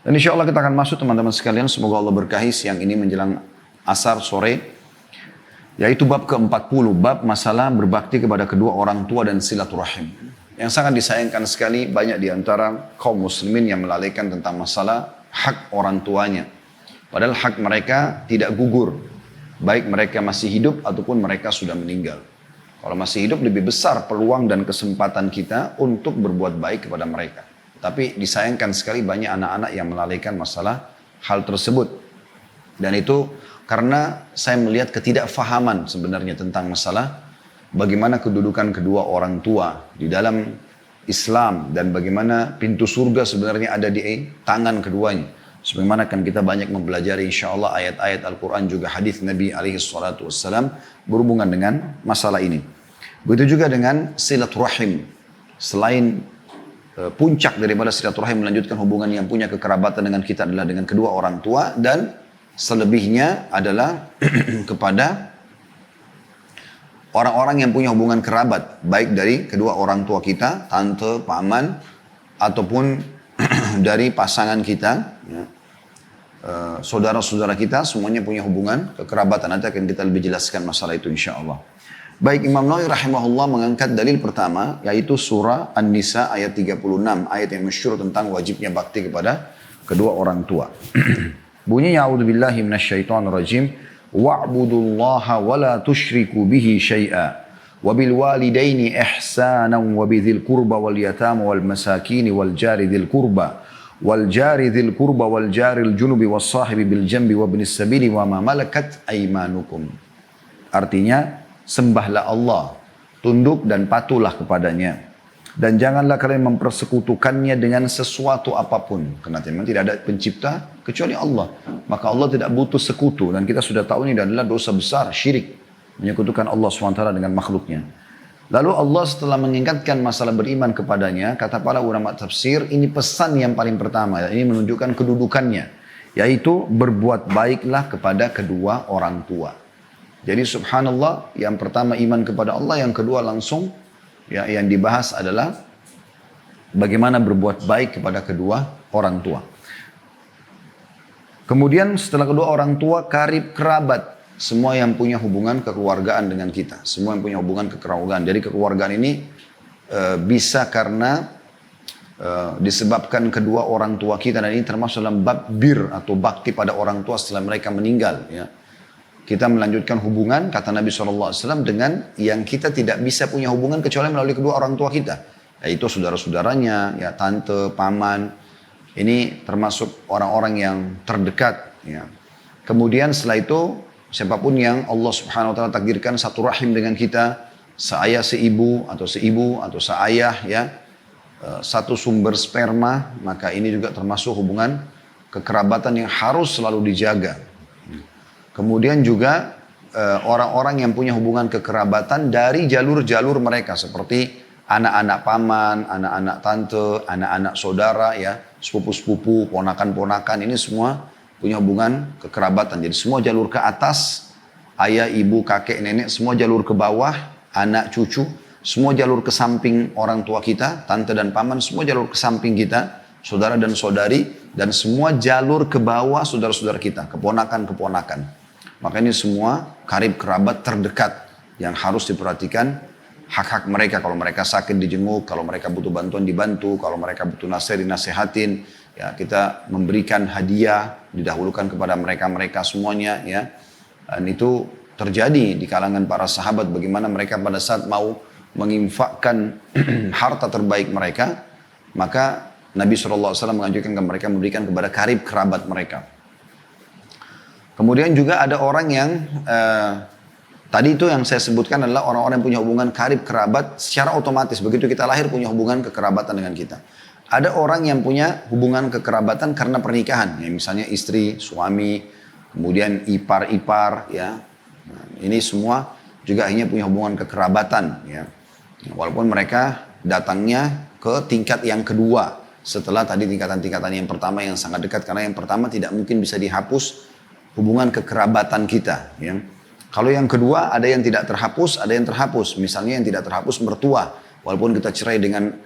Dan insya Allah kita akan masuk teman-teman sekalian, semoga Allah berkahi siang ini menjelang asar sore, yaitu bab ke-40, bab masalah berbakti kepada kedua orang tua dan silaturahim. Yang sangat disayangkan sekali banyak di antara kaum muslimin yang melalaikan tentang masalah hak orang tuanya. Padahal hak mereka tidak gugur, baik mereka masih hidup ataupun mereka sudah meninggal. Kalau masih hidup lebih besar peluang dan kesempatan kita untuk berbuat baik kepada mereka. Tapi disayangkan sekali banyak anak-anak yang melalaikan masalah hal tersebut. Dan itu karena saya melihat ketidakfahaman sebenarnya tentang masalah bagaimana kedudukan kedua orang tua di dalam Islam dan bagaimana pintu surga sebenarnya ada di tangan keduanya. Sebagaimana kan kita banyak mempelajari insya Allah ayat-ayat Al-Quran juga hadis Nabi SAW berhubungan dengan masalah ini. Begitu juga dengan silaturahim. Selain puncak daripada silaturahim melanjutkan hubungan yang punya kekerabatan dengan kita adalah dengan kedua orang tua, dan selebihnya adalah kepada orang-orang yang punya hubungan kerabat, baik dari kedua orang tua kita, tante, paman, ataupun dari pasangan kita, ya. Saudara-saudara kita, semuanya punya hubungan kekerabatan. Nanti akan kita lebih jelaskan masalah itu insya Allah. Baik, Imam Nawawi rahimahullah mengangkat dalil pertama, yaitu surah An-Nisa ayat 36, ayat yang masyhur tentang wajibnya bakti kepada kedua orang tua. Bunyinya, a'udzubillahi minasyaitonirrajim, wa'budullaha wa la tusyriku bihi syai'a wa bil walidaini ihsanan wa bidzil qurba wal yatama wal masakin wal jari dzil qurba wal jari dzil qurba wal jaril junubi was sahibi bil jambi wa ibnis sabili wa ma malakat aymanukum. Artinya, sembahlah Allah, tunduk dan patuhlah kepadanya. Dan janganlah kalian mempersekutukannya dengan sesuatu apapun. Karena memang tidak ada pencipta kecuali Allah. Maka Allah tidak butuh sekutu. Dan kita sudah tahu ini adalah dosa besar, syirik. Menyekutukan Allah SWT dengan makhluknya. Lalu Allah setelah mengingatkan masalah beriman kepadanya, kata para ulama tafsir, ini pesan yang paling pertama. Ini menunjukkan kedudukannya. Yaitu berbuat baiklah kepada kedua orang tua. Jadi subhanallah, yang pertama iman kepada Allah, yang kedua langsung ya, yang dibahas adalah bagaimana berbuat baik kepada kedua orang tua. Kemudian setelah kedua orang tua, karib kerabat. Semua yang punya hubungan kekeluargaan dengan kita. Semua yang punya hubungan kekeluargaan. Jadi kekeluargaan ini bisa karena disebabkan kedua orang tua kita. Dan ini termasuk dalam bab bir atau bakti pada orang tua setelah mereka meninggal. Ya. Kita melanjutkan hubungan, kata Nabi SAW, dengan yang kita tidak bisa punya hubungan kecuali melalui kedua orang tua kita. Yaitu saudara-saudaranya, ya, tante, paman. Ini termasuk orang-orang yang terdekat. Ya. Kemudian setelah itu, siapapun yang Allah Subhanahu Wa Taala takdirkan satu rahim dengan kita, seayah seibu atau seayah, ya, satu sumber sperma, maka ini juga termasuk hubungan kekerabatan yang harus selalu dijaga. Kemudian juga orang-orang yang punya hubungan kekerabatan dari jalur-jalur mereka. Seperti anak-anak paman, anak-anak tante, anak-anak saudara, ya, sepupu-sepupu, ponakan-ponakan. Ini semua punya hubungan kekerabatan. Jadi semua jalur ke atas, ayah, ibu, kakek, nenek, semua jalur ke bawah, anak, cucu. Semua jalur ke samping orang tua kita, tante dan paman, semua jalur ke samping kita, saudara dan saudari. Dan semua jalur ke bawah saudara-saudara kita, keponakan-keponakan. Maka ini semua karib kerabat terdekat yang harus diperhatikan hak-hak mereka. Kalau mereka sakit dijenguk, kalau mereka butuh bantuan dibantu, kalau mereka butuh nasihat dinasehatin, ya, kita memberikan hadiah, didahulukan kepada mereka semuanya, ya. Dan itu terjadi di kalangan para sahabat bagaimana mereka pada saat mau menginfakkan harta terbaik mereka, maka Nabi SAW menganjurkan mereka memberikan kepada karib kerabat mereka. Kemudian juga ada orang yang tadi itu yang saya sebutkan adalah orang-orang yang punya hubungan karib kerabat secara otomatis. Begitu kita lahir punya hubungan kekerabatan dengan kita. Ada orang yang punya hubungan kekerabatan karena pernikahan. Ya, misalnya istri, suami, kemudian ipar-ipar. Ya. Nah, ini semua juga akhirnya punya hubungan kekerabatan. Ya. Walaupun mereka datangnya ke tingkat yang kedua. Setelah tadi tingkatan-tingkatan yang pertama yang sangat dekat. Karena yang pertama tidak mungkin bisa dihapus hubungan kekerabatan kita. Ya. Kalau yang kedua ada yang tidak terhapus, ada yang terhapus. Misalnya yang tidak terhapus mertua. Walaupun kita cerai dengan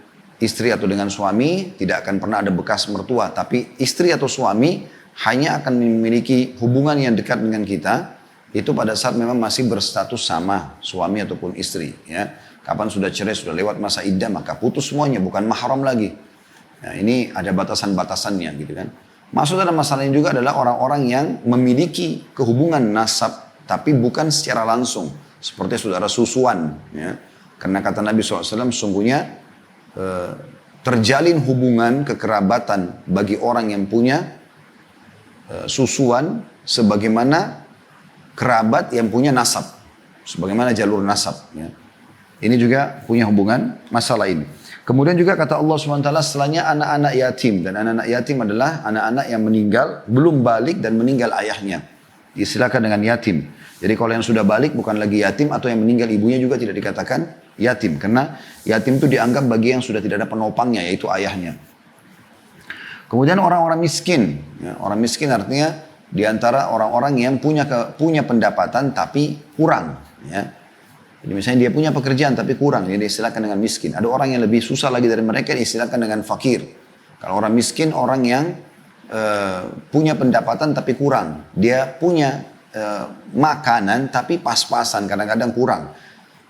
istri atau dengan suami tidak akan pernah ada bekas mertua. Tapi istri atau suami hanya akan memiliki hubungan yang dekat dengan kita itu pada saat memang masih berstatus sama suami ataupun istri. Ya. Kapan sudah cerai, sudah lewat masa iddah, maka putus semuanya, bukan mahram lagi. Nah, ini ada batasan-batasannya gitu kan. Maksud dalam masalah ini juga adalah orang-orang yang memiliki kehubungan nasab tapi bukan secara langsung. Seperti saudara susuan. Ya. Karena kata Nabi SAW, sungguhnya terjalin hubungan kekerabatan bagi orang yang punya susuan sebagaimana kerabat yang punya nasab. Sebagaimana jalur nasab. Ya. Ini juga punya hubungan masalah ini. Kemudian juga kata Allah SWT setelahnya anak-anak yatim. Dan anak-anak yatim adalah anak-anak yang meninggal, belum balik dan meninggal ayahnya. Diistilahkan dengan yatim. Jadi kalau yang sudah balik bukan lagi yatim atau yang meninggal ibunya juga tidak dikatakan yatim. Karena yatim itu dianggap bagi yang sudah tidak ada penopangnya yaitu ayahnya. Kemudian orang-orang miskin. Ya, orang miskin artinya diantara orang-orang yang punya pendapatan tapi kurang. Ya. Jadi misalnya dia punya pekerjaan tapi kurang, jadi diistilahkan dengan miskin. Ada orang yang lebih susah lagi dari mereka, diistilahkan dengan fakir. Kalau orang miskin, orang yang punya pendapatan tapi kurang. Dia punya makanan tapi pas-pasan, kadang-kadang kurang.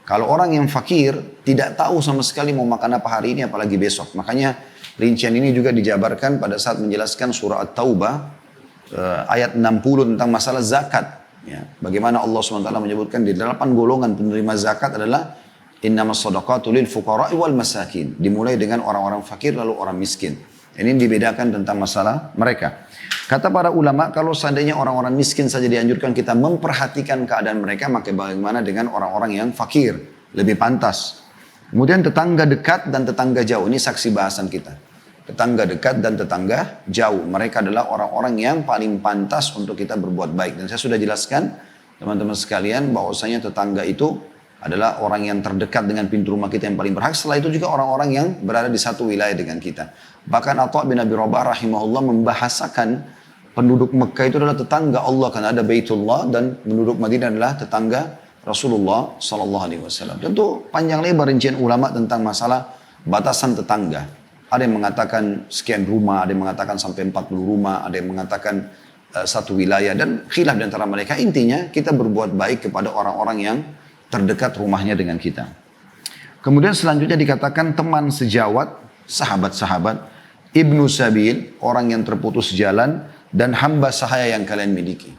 Kalau orang yang fakir, tidak tahu sama sekali mau makan apa hari ini, apalagi besok. Makanya rincian ini juga dijabarkan pada saat menjelaskan surah At-Taubah, ayat 60 tentang masalah zakat. Ya, bagaimana Allah SWT menyebutkan di 8 golongan penerima zakat adalah innamas shadaqatu lil fuqara'i wal masakin. Dimulai dengan orang-orang fakir lalu orang miskin. Ini dibedakan tentang masalah mereka. Kata para ulama, kalau seandainya orang-orang miskin saja dianjurkan kita memperhatikan keadaan mereka, maka bagaimana dengan orang-orang yang fakir? Lebih pantas. Kemudian tetangga dekat dan tetangga jauh. Ini saksi bahasan kita. Tetangga dekat dan tetangga jauh. Mereka adalah orang-orang yang paling pantas untuk kita berbuat baik. Dan saya sudah jelaskan, teman-teman sekalian, bahwasanya tetangga itu adalah orang yang terdekat dengan pintu rumah kita yang paling berhak. Setelah itu juga orang-orang yang berada di satu wilayah dengan kita. Bahkan Atha bin Abi Rabah rahimahullah membahasakan penduduk Mekah itu adalah tetangga Allah. Karena ada Baitullah dan penduduk Madinah adalah tetangga Rasulullah SAW. Tentu panjang lebar rincian ulama tentang masalah batasan tetangga. Ada yang mengatakan sekian rumah, ada yang mengatakan sampai 40 rumah, ada yang mengatakan satu wilayah. Dan khilaf di antara mereka. Intinya kita berbuat baik kepada orang-orang yang terdekat rumahnya dengan kita. Kemudian selanjutnya dikatakan teman sejawat, sahabat-sahabat, ibnu sabil, orang yang terputus jalan, dan hamba sahaya yang kalian miliki.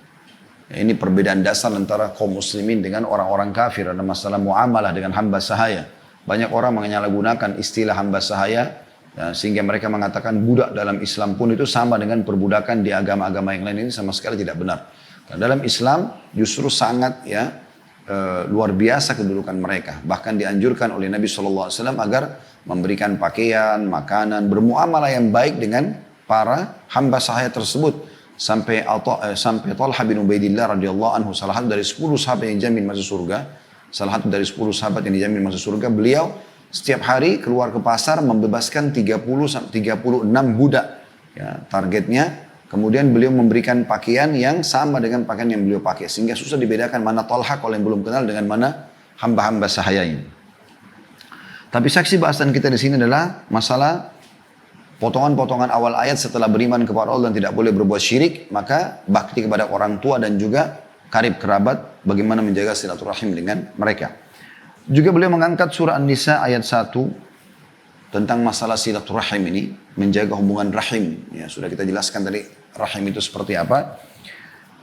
Ini perbedaan dasar antara kaum muslimin dengan orang-orang kafir. Ada masalah muamalah dengan hamba sahaya. Banyak orang menyalahgunakan istilah hamba sahaya. Ya, sehingga mereka mengatakan budak dalam Islam pun itu sama dengan perbudakan di agama-agama yang lain. Ini sama sekali tidak benar. Karena dalam Islam justru sangat luar biasa kedudukan mereka. Bahkan dianjurkan oleh Nabi SAW agar memberikan pakaian, makanan, bermuamalah yang baik dengan para hamba sahaya tersebut. Sampai Talha bin Ubaidillah radhiyallahu anhu, salah satu dari 10 sahabat yang dijamin masuk surga. Salah satu dari 10 sahabat yang dijamin masuk surga. Beliau setiap hari keluar ke pasar membebaskan 36 budak. Ya, targetnya. Kemudian beliau memberikan pakaian yang sama dengan pakaian yang beliau pakai. Sehingga susah dibedakan mana Talha kalau yang belum kenal dengan mana hamba-hamba sahaya ini. Tapi saksi bahasan kita di sini adalah masalah potongan-potongan awal ayat setelah beriman kepada Allah dan tidak boleh berbuat syirik. Maka bakti kepada orang tua dan juga karib kerabat. Bagaimana menjaga silaturahim dengan mereka. Juga beliau mengangkat surah An-Nisa ayat 1 tentang masalah silaturahim ini, menjaga hubungan rahim. Ya, sudah kita jelaskan tadi rahim itu seperti apa.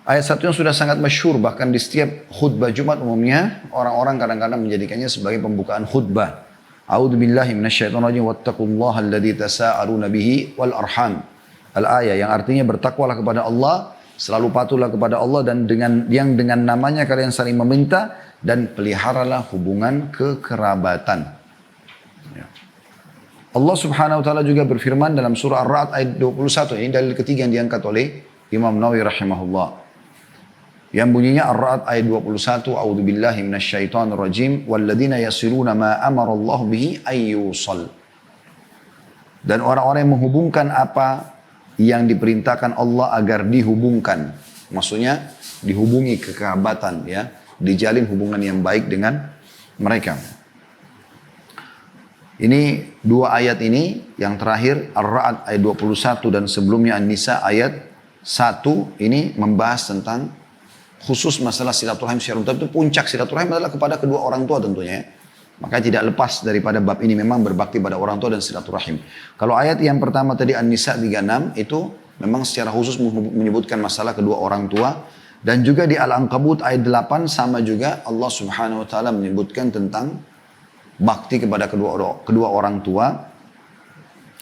Ayat 1 yang sudah sangat masyhur, bahkan di setiap khutbah Jumat umumnya orang-orang kadang-kadang menjadikannya sebagai pembukaan khutbah. A'udzubillahi minasyaitonirrajim wattaqullaha alladzi tasaaluna bihi wal arham. Al-ayah yang artinya bertakwalah kepada Allah, selalu patuhlah kepada Allah dan dengan namanya kalian saling meminta. Dan peliharalah hubungan kekerabatan. Ya. Allah subhanahu wa ta'ala juga berfirman dalam surah Ar-Ra'd ayat 21. Ini dalil ketiga yang diangkat oleh Imam Nawawi rahimahullah. Yang bunyinya Ar-Ra'd ayat 21. A'udzubillahi minasyaitonirrajim. Walladzina yasiluna ma amarallahu bihi ayyusal. Dan orang-orang yang menghubungkan apa yang diperintahkan Allah agar dihubungkan. Maksudnya dihubungi kekerabatan ya. Dijalin hubungan yang baik dengan mereka. Ini dua ayat ini, yang terakhir Ar-Ra'd ayat 21 dan sebelumnya An-Nisa ayat 1 ini membahas tentang khusus masalah silaturahim secara umum. Tapi itu puncak silaturahim adalah kepada kedua orang tua tentunya ya. Maka tidak lepas daripada bab ini memang berbakti pada orang tua dan silaturahim. Kalau ayat yang pertama tadi An-Nisa 36 itu memang secara khusus menyebutkan masalah kedua orang tua. Dan juga di Al-Ankabut ayat 8 sama juga Allah subhanahu wa ta'ala menyebutkan tentang bakti kepada kedua orang tua.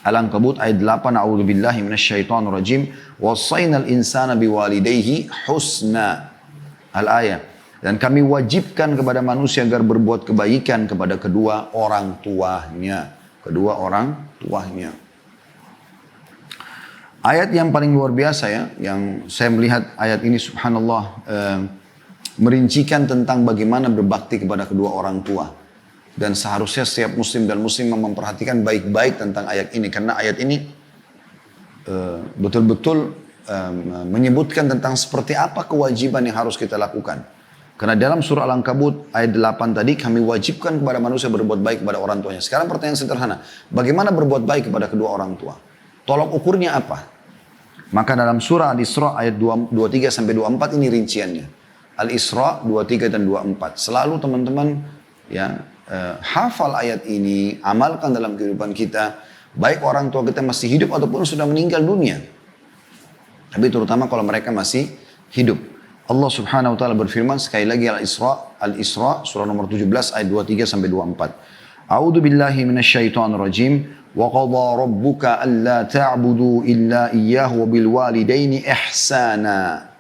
Al-Ankabut ayat 8, a'udzubillahi minasyaitonirrajim, wassaynal insana biwalidayhi husna. Al-ayah. Dan kami wajibkan kepada manusia agar berbuat kebaikan kepada kedua orang tuanya. Kedua orang tuanya. Ayat yang paling luar biasa ya, yang saya melihat ayat ini subhanallah merincikan tentang bagaimana berbakti kepada kedua orang tua. Dan seharusnya setiap muslim dan muslimah memperhatikan baik-baik tentang ayat ini. Karena ayat ini betul-betul menyebutkan tentang seperti apa kewajiban yang harus kita lakukan. Karena dalam surah Al-Ankabut ayat 8 tadi, kami wajibkan kepada manusia berbuat baik kepada orang tuanya. Sekarang pertanyaan sederhana, bagaimana berbuat baik kepada kedua orang tua? Tolok ukurnya apa? Maka dalam surah Al-Isra ayat 23-24 ini rinciannya. Al-Isra 23 dan 24. Selalu teman-teman ya hafal ayat ini, amalkan dalam kehidupan kita, baik orang tua kita masih hidup ataupun sudah meninggal dunia. Tapi terutama kalau mereka masih hidup. Allah subhanahu wa ta'ala berfirman sekali lagi Al-Isra surah nomor 17 ayat 23-24. A'udzu billahi minasyaitonir rajim. Wa qadha rabbuka alla ta'budu illa iyyahu wa bil walidaini ihsana.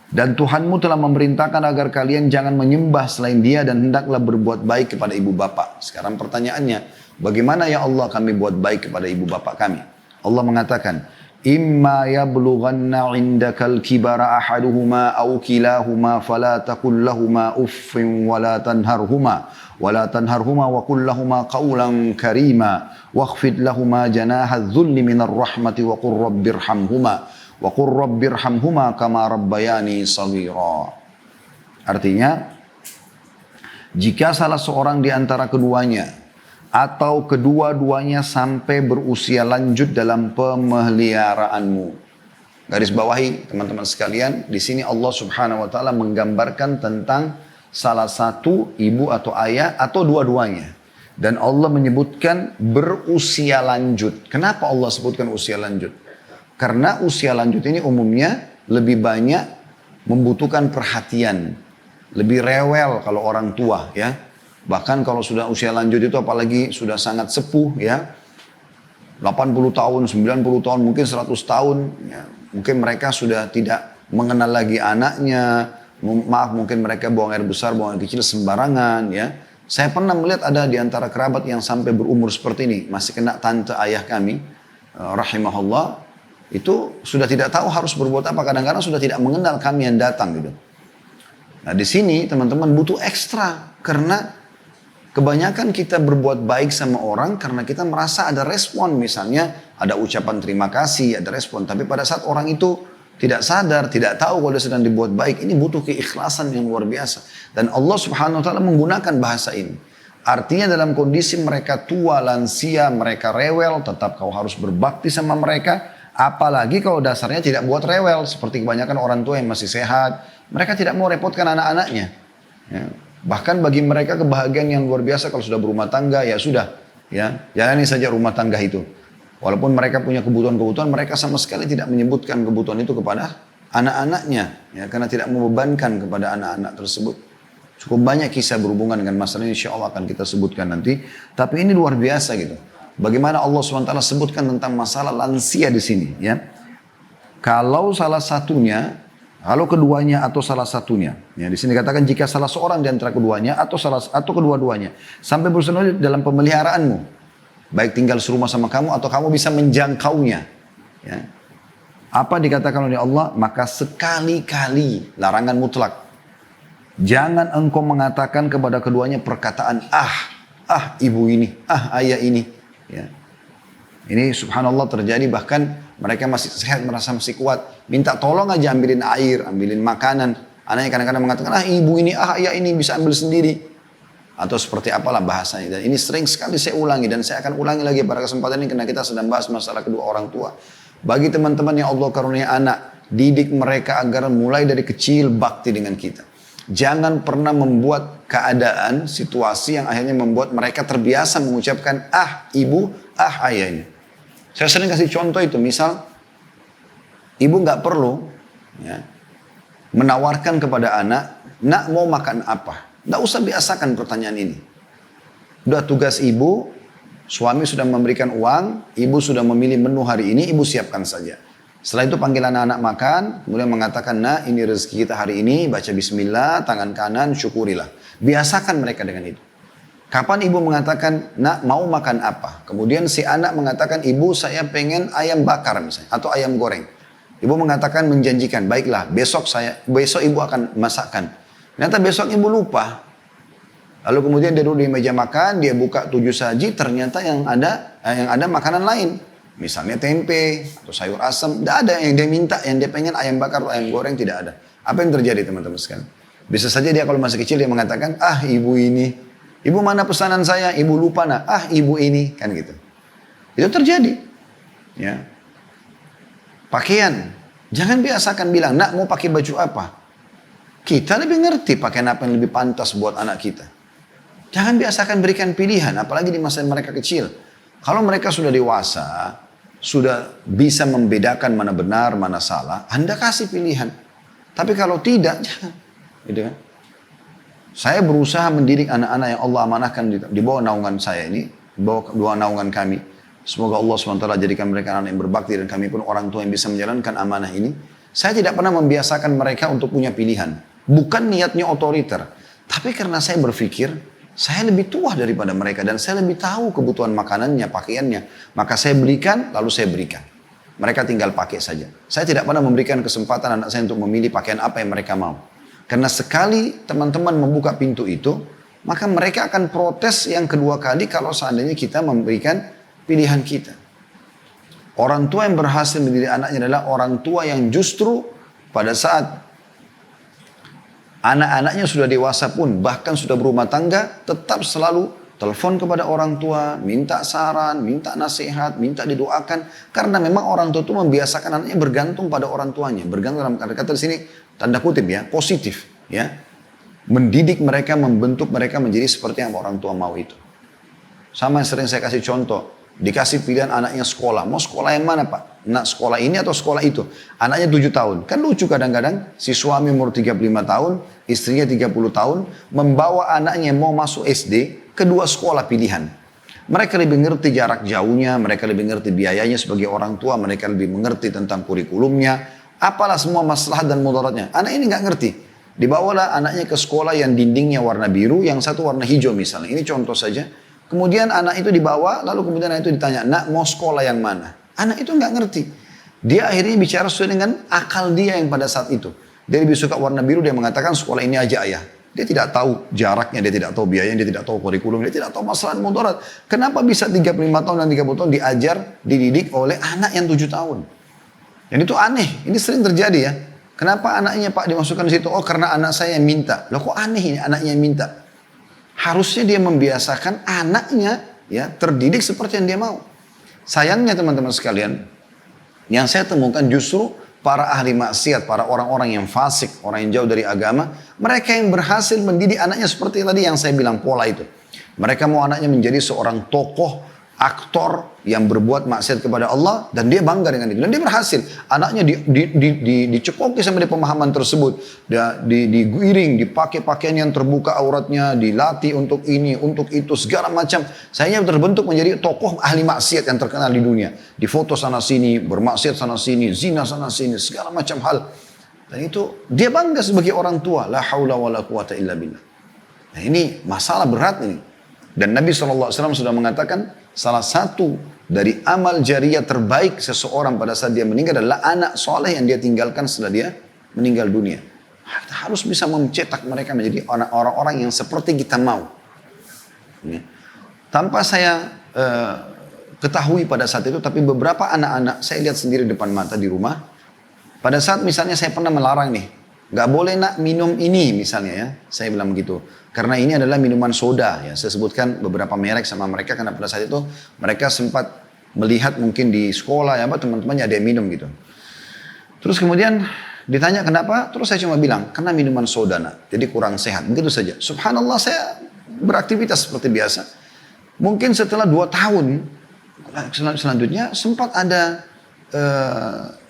Dan Tuhanmu telah memerintahkan agar kalian jangan menyembah selain Dia dan hendaklah berbuat baik kepada ibu bapa. Sekarang pertanyaannya, bagaimana ya Allah kami buat baik kepada ibu bapa kami? Allah mengatakan, "Imma yablughanna 'indakal kibara ahaduhuma aw kilahuma fala taqul lahumu uffin wa la tanharhuma wa qul lahumu qawlan karima wakhfid lahumu janaha adh-dhulli minar rahmati wa qur rabbirhamhuma wa qur rabbirhamhuma kama rabbayani shaghira." Artinya, jika salah seorang di antara keduanya atau kedua-duanya sampai berusia lanjut dalam pemeliharaanmu. Garis bawahi teman-teman sekalian, di sini Allah Subhanahu wa taala menggambarkan tentang salah satu ibu atau ayah atau dua-duanya. Dan Allah menyebutkan berusia lanjut. Kenapa Allah sebutkan usia lanjut? Karena usia lanjut ini umumnya lebih banyak membutuhkan perhatian. Lebih rewel kalau orang tua ya. Bahkan kalau sudah usia lanjut itu apalagi sudah sangat sepuh ya. 80 tahun, 90 tahun, mungkin 100 tahun. Ya. Mungkin mereka sudah tidak mengenal lagi anaknya. Maaf, mungkin mereka buang air besar, buang air kecil sembarangan ya. Saya pernah melihat ada di antara kerabat yang sampai berumur seperti ini. Masih kena tante ayah kami, rahimahullah. Itu sudah tidak tahu harus berbuat apa. Kadang-kadang sudah tidak mengenal kami yang datang gitu. Nah di sini teman-teman butuh ekstra. Karena kebanyakan kita berbuat baik sama orang karena kita merasa ada respon. Misalnya ada ucapan terima kasih, ada respon. Tapi pada saat orang itu tidak sadar, tidak tahu kalau dia sedang dibuat baik. Ini butuh keikhlasan yang luar biasa. Dan Allah subhanahu wa ta'ala menggunakan bahasa ini. Artinya dalam kondisi mereka tua, lansia, mereka rewel. Tetap kau harus berbakti sama mereka. Apalagi kalau dasarnya tidak buat rewel. Seperti kebanyakan orang tua yang masih sehat. Mereka tidak mau repotkan anak-anaknya. Ya. Bahkan bagi mereka kebahagiaan yang luar biasa kalau sudah berumah tangga. Ya sudah. Ya, jalani saja rumah tangga itu. Walaupun mereka punya kebutuhan-kebutuhan. Mereka sama sekali tidak menyebutkan kebutuhan itu kepada anak-anaknya. Ya, karena tidak membebankan kepada anak-anak tersebut. Cukup banyak kisah berhubungan dengan masalah ini. Insya Allah akan kita sebutkan nanti. Tapi ini luar biasa gitu. Bagaimana Allah SWT sebutkan tentang masalah lansia di sini, ya. Kalau salah satunya, kalau keduanya atau salah satunya, ya di sini katakan jika salah seorang di antara keduanya atau kedua-duanya sampai berusia dalam pemeliharaanmu, baik tinggal serumah sama kamu atau kamu bisa menjangkaunya, ya. Apa dikatakan oleh Allah? Maka sekali-kali larangan mutlak. Jangan engkau mengatakan kepada keduanya perkataan ibu ini, ayah ini. Ya. Ini subhanallah terjadi bahkan mereka masih sehat, merasa masih kuat. Minta tolong aja ambilin air, ambilin makanan. Anaknya kadang-kadang mengatakan, ibu ini, ayah ini bisa ambil sendiri. Atau seperti apalah bahasanya. Dan ini sering sekali saya ulangi dan saya akan ulangi lagi pada kesempatan ini karena kita sedang bahas masalah kedua orang tua. Bagi teman-teman yang Allah karunia anak, didik mereka agar mulai dari kecil bakti dengan kita. Jangan pernah membuat keadaan, situasi yang akhirnya membuat mereka terbiasa mengucapkan ah ibu, ah ayah ini. Saya sering kasih contoh itu, misal ibu nggak perlu ya, menawarkan kepada anak, nak mau makan apa? Nggak usah biasakan pertanyaan ini. Udah tugas ibu, suami sudah memberikan uang, ibu sudah memilih menu hari ini, ibu siapkan saja. Setelah itu panggil anak-anak makan, kemudian mengatakan, nah ini rezeki kita hari ini, baca bismillah, tangan kanan, syukurilah. Biasakan mereka dengan itu. Kapan ibu mengatakan, nak mau makan apa? Kemudian si anak mengatakan, ibu saya pengen ayam bakar misalnya, atau ayam goreng. Ibu mengatakan menjanjikan, baiklah besok ibu akan masakkan. Ternyata besok ibu lupa. Lalu kemudian dia duduk di meja makan, dia buka 7 saji, ternyata yang ada makanan lain. Misalnya tempe atau sayur asam, tidak ada yang dia minta, yang dia pengen ayam bakar atau ayam goreng, tidak ada. Apa yang terjadi teman-teman sekalian? Bisa saja dia kalau masih kecil dia mengatakan, ah ibu ini, ibu mana pesanan saya, ibu lupa nak, ah ibu ini, kan gitu. Itu terjadi. Ya. Pakaian, jangan biasakan bilang, nak mau pakai baju apa? Kita lebih ngerti pakaian apa yang lebih pantas buat anak kita. Jangan biasakan berikan pilihan, apalagi di masa mereka kecil. Kalau mereka sudah dewasa, sudah bisa membedakan mana benar, mana salah, Anda kasih pilihan. Tapi kalau tidak, jangan. Gitu kan? Saya berusaha mendidik anak-anak yang Allah amanahkan di bawah naungan saya ini, di bawah naungan kami. Semoga Allah SWT jadikan mereka anak yang berbakti dan kami pun orang tua yang bisa menjalankan amanah ini. Saya tidak pernah membiasakan mereka untuk punya pilihan. Bukan niatnya otoriter. Tapi karena saya berpikir, saya lebih tua daripada mereka dan saya lebih tahu kebutuhan makanannya, pakaiannya. Maka saya belikan, lalu saya berikan. Mereka tinggal pakai saja. Saya tidak pernah memberikan kesempatan anak saya untuk memilih pakaian apa yang mereka mau. Karena sekali teman-teman membuka pintu itu, maka mereka akan protes yang kedua kali kalau seandainya kita memberikan pilihan kita. Orang tua yang berhasil mendidik anaknya adalah orang tua yang justru pada saat anak-anaknya sudah dewasa pun, bahkan sudah berumah tangga, tetap selalu telepon kepada orang tua, minta saran, minta nasihat, minta didoakan. Karena memang orang tua itu membiasakan anaknya bergantung pada orang tuanya. Bergantung dalam kata-kata di sini, tanda kutip ya, positif. Ya, mendidik mereka, membentuk mereka menjadi seperti yang orang tua mau itu. Sama yang sering saya kasih contoh. Dikasih pilihan anaknya sekolah. Mau sekolah yang mana pak? Nak sekolah ini atau sekolah itu? Anaknya 7 tahun. Kan lucu kadang-kadang. Si suami umur 35 tahun. Istrinya 30 tahun. Membawa anaknya mau masuk SD. Kedua sekolah pilihan. Mereka lebih ngerti jarak jauhnya. Mereka lebih ngerti biayanya sebagai orang tua. Mereka lebih mengerti tentang kurikulumnya. Apalah semua masalah dan mudaratnya. Anak ini nggak ngerti. Dibawalah anaknya ke sekolah yang dindingnya warna biru. Yang satu warna hijau misalnya. Ini contoh saja. Kemudian anak itu dibawa, lalu kemudian anak itu ditanya, nak mau sekolah yang mana? Anak itu nggak ngerti. Dia akhirnya bicara sesuai dengan akal dia yang pada saat itu. Dia lebih suka warna biru, dia mengatakan sekolah ini aja ayah. Dia tidak tahu jaraknya, dia tidak tahu biayanya, dia tidak tahu kurikulum, dia tidak tahu masalah mudarat. Kenapa bisa 35 tahun dan 30 tahun diajar, dididik oleh anak yang 7 tahun? Dan itu aneh, ini sering terjadi ya. Kenapa anaknya pak dimasukkan di situ? Oh karena anak saya yang minta. Loh kok aneh ini anaknya yang minta? Harusnya dia membiasakan anaknya ya terdidik seperti yang dia mau. Sayangnya teman-teman sekalian, yang saya temukan justru para ahli maksiat, para orang-orang yang fasik, orang yang jauh dari agama, mereka yang berhasil mendidik anaknya seperti tadi yang saya bilang pola itu. Mereka mau anaknya menjadi seorang tokoh, aktor yang berbuat maksiat kepada Allah dan dia bangga dengan itu dan dia berhasil. Anaknya dicekoki sama dia pemahaman tersebut, digiring, dipakai pakaian yang terbuka auratnya, dilatih untuk ini, untuk itu segala macam. Sayangnya terbentuk menjadi tokoh ahli maksiat yang terkenal di dunia. Difoto sana sini, bermaksiat sana sini, zina sana sini, segala macam hal. Dan itu dia bangga sebagai orang tua. La haula wala quwata illa billah. Nah ini masalah berat ini. Dan Nabi SAW sudah mengatakan salah satu dari amal jariah terbaik seseorang pada saat dia meninggal adalah anak soleh yang dia tinggalkan setelah dia meninggal dunia. Kita harus bisa mencetak mereka menjadi orang-orang yang seperti kita mau. Ya. Tanpa saya ketahui pada saat itu, tapi beberapa anak-anak saya lihat sendiri depan mata di rumah. Pada saat misalnya saya pernah melarang nih, Nggak boleh nak minum ini misalnya ya. Saya bilang begitu. Karena ini adalah minuman soda ya. Saya sebutkan beberapa merek sama mereka karena pada saat itu mereka sempat melihat mungkin di sekolah ya, teman-temannya ada yang minum gitu. Terus kemudian ditanya kenapa, terus saya cuma bilang, karena minuman soda nak, jadi kurang sehat, begitu saja. Subhanallah saya beraktivitas seperti biasa. Mungkin setelah 2 tahun, selanjutnya sempat ada,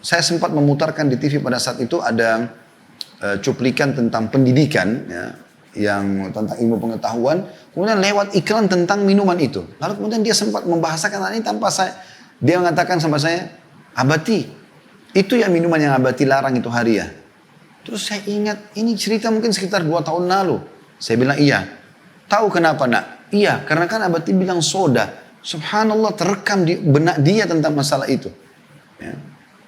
saya sempat memutarkan di TV pada saat itu ada cuplikan tentang pendidikan, ya, yang tentang ilmu pengetahuan, kemudian lewat iklan tentang minuman itu. Lalu kemudian dia sempat membahasakan hal ini tanpa saya, dia mengatakan sama saya, Abati, itu ya minuman yang Abati larang itu hari ya. Terus saya ingat, ini cerita mungkin sekitar 2 tahun lalu. Saya bilang iya. Tahu kenapa nak? Iya, karena kan Abati bilang soda. Subhanallah terekam di benak dia tentang masalah itu. Ya.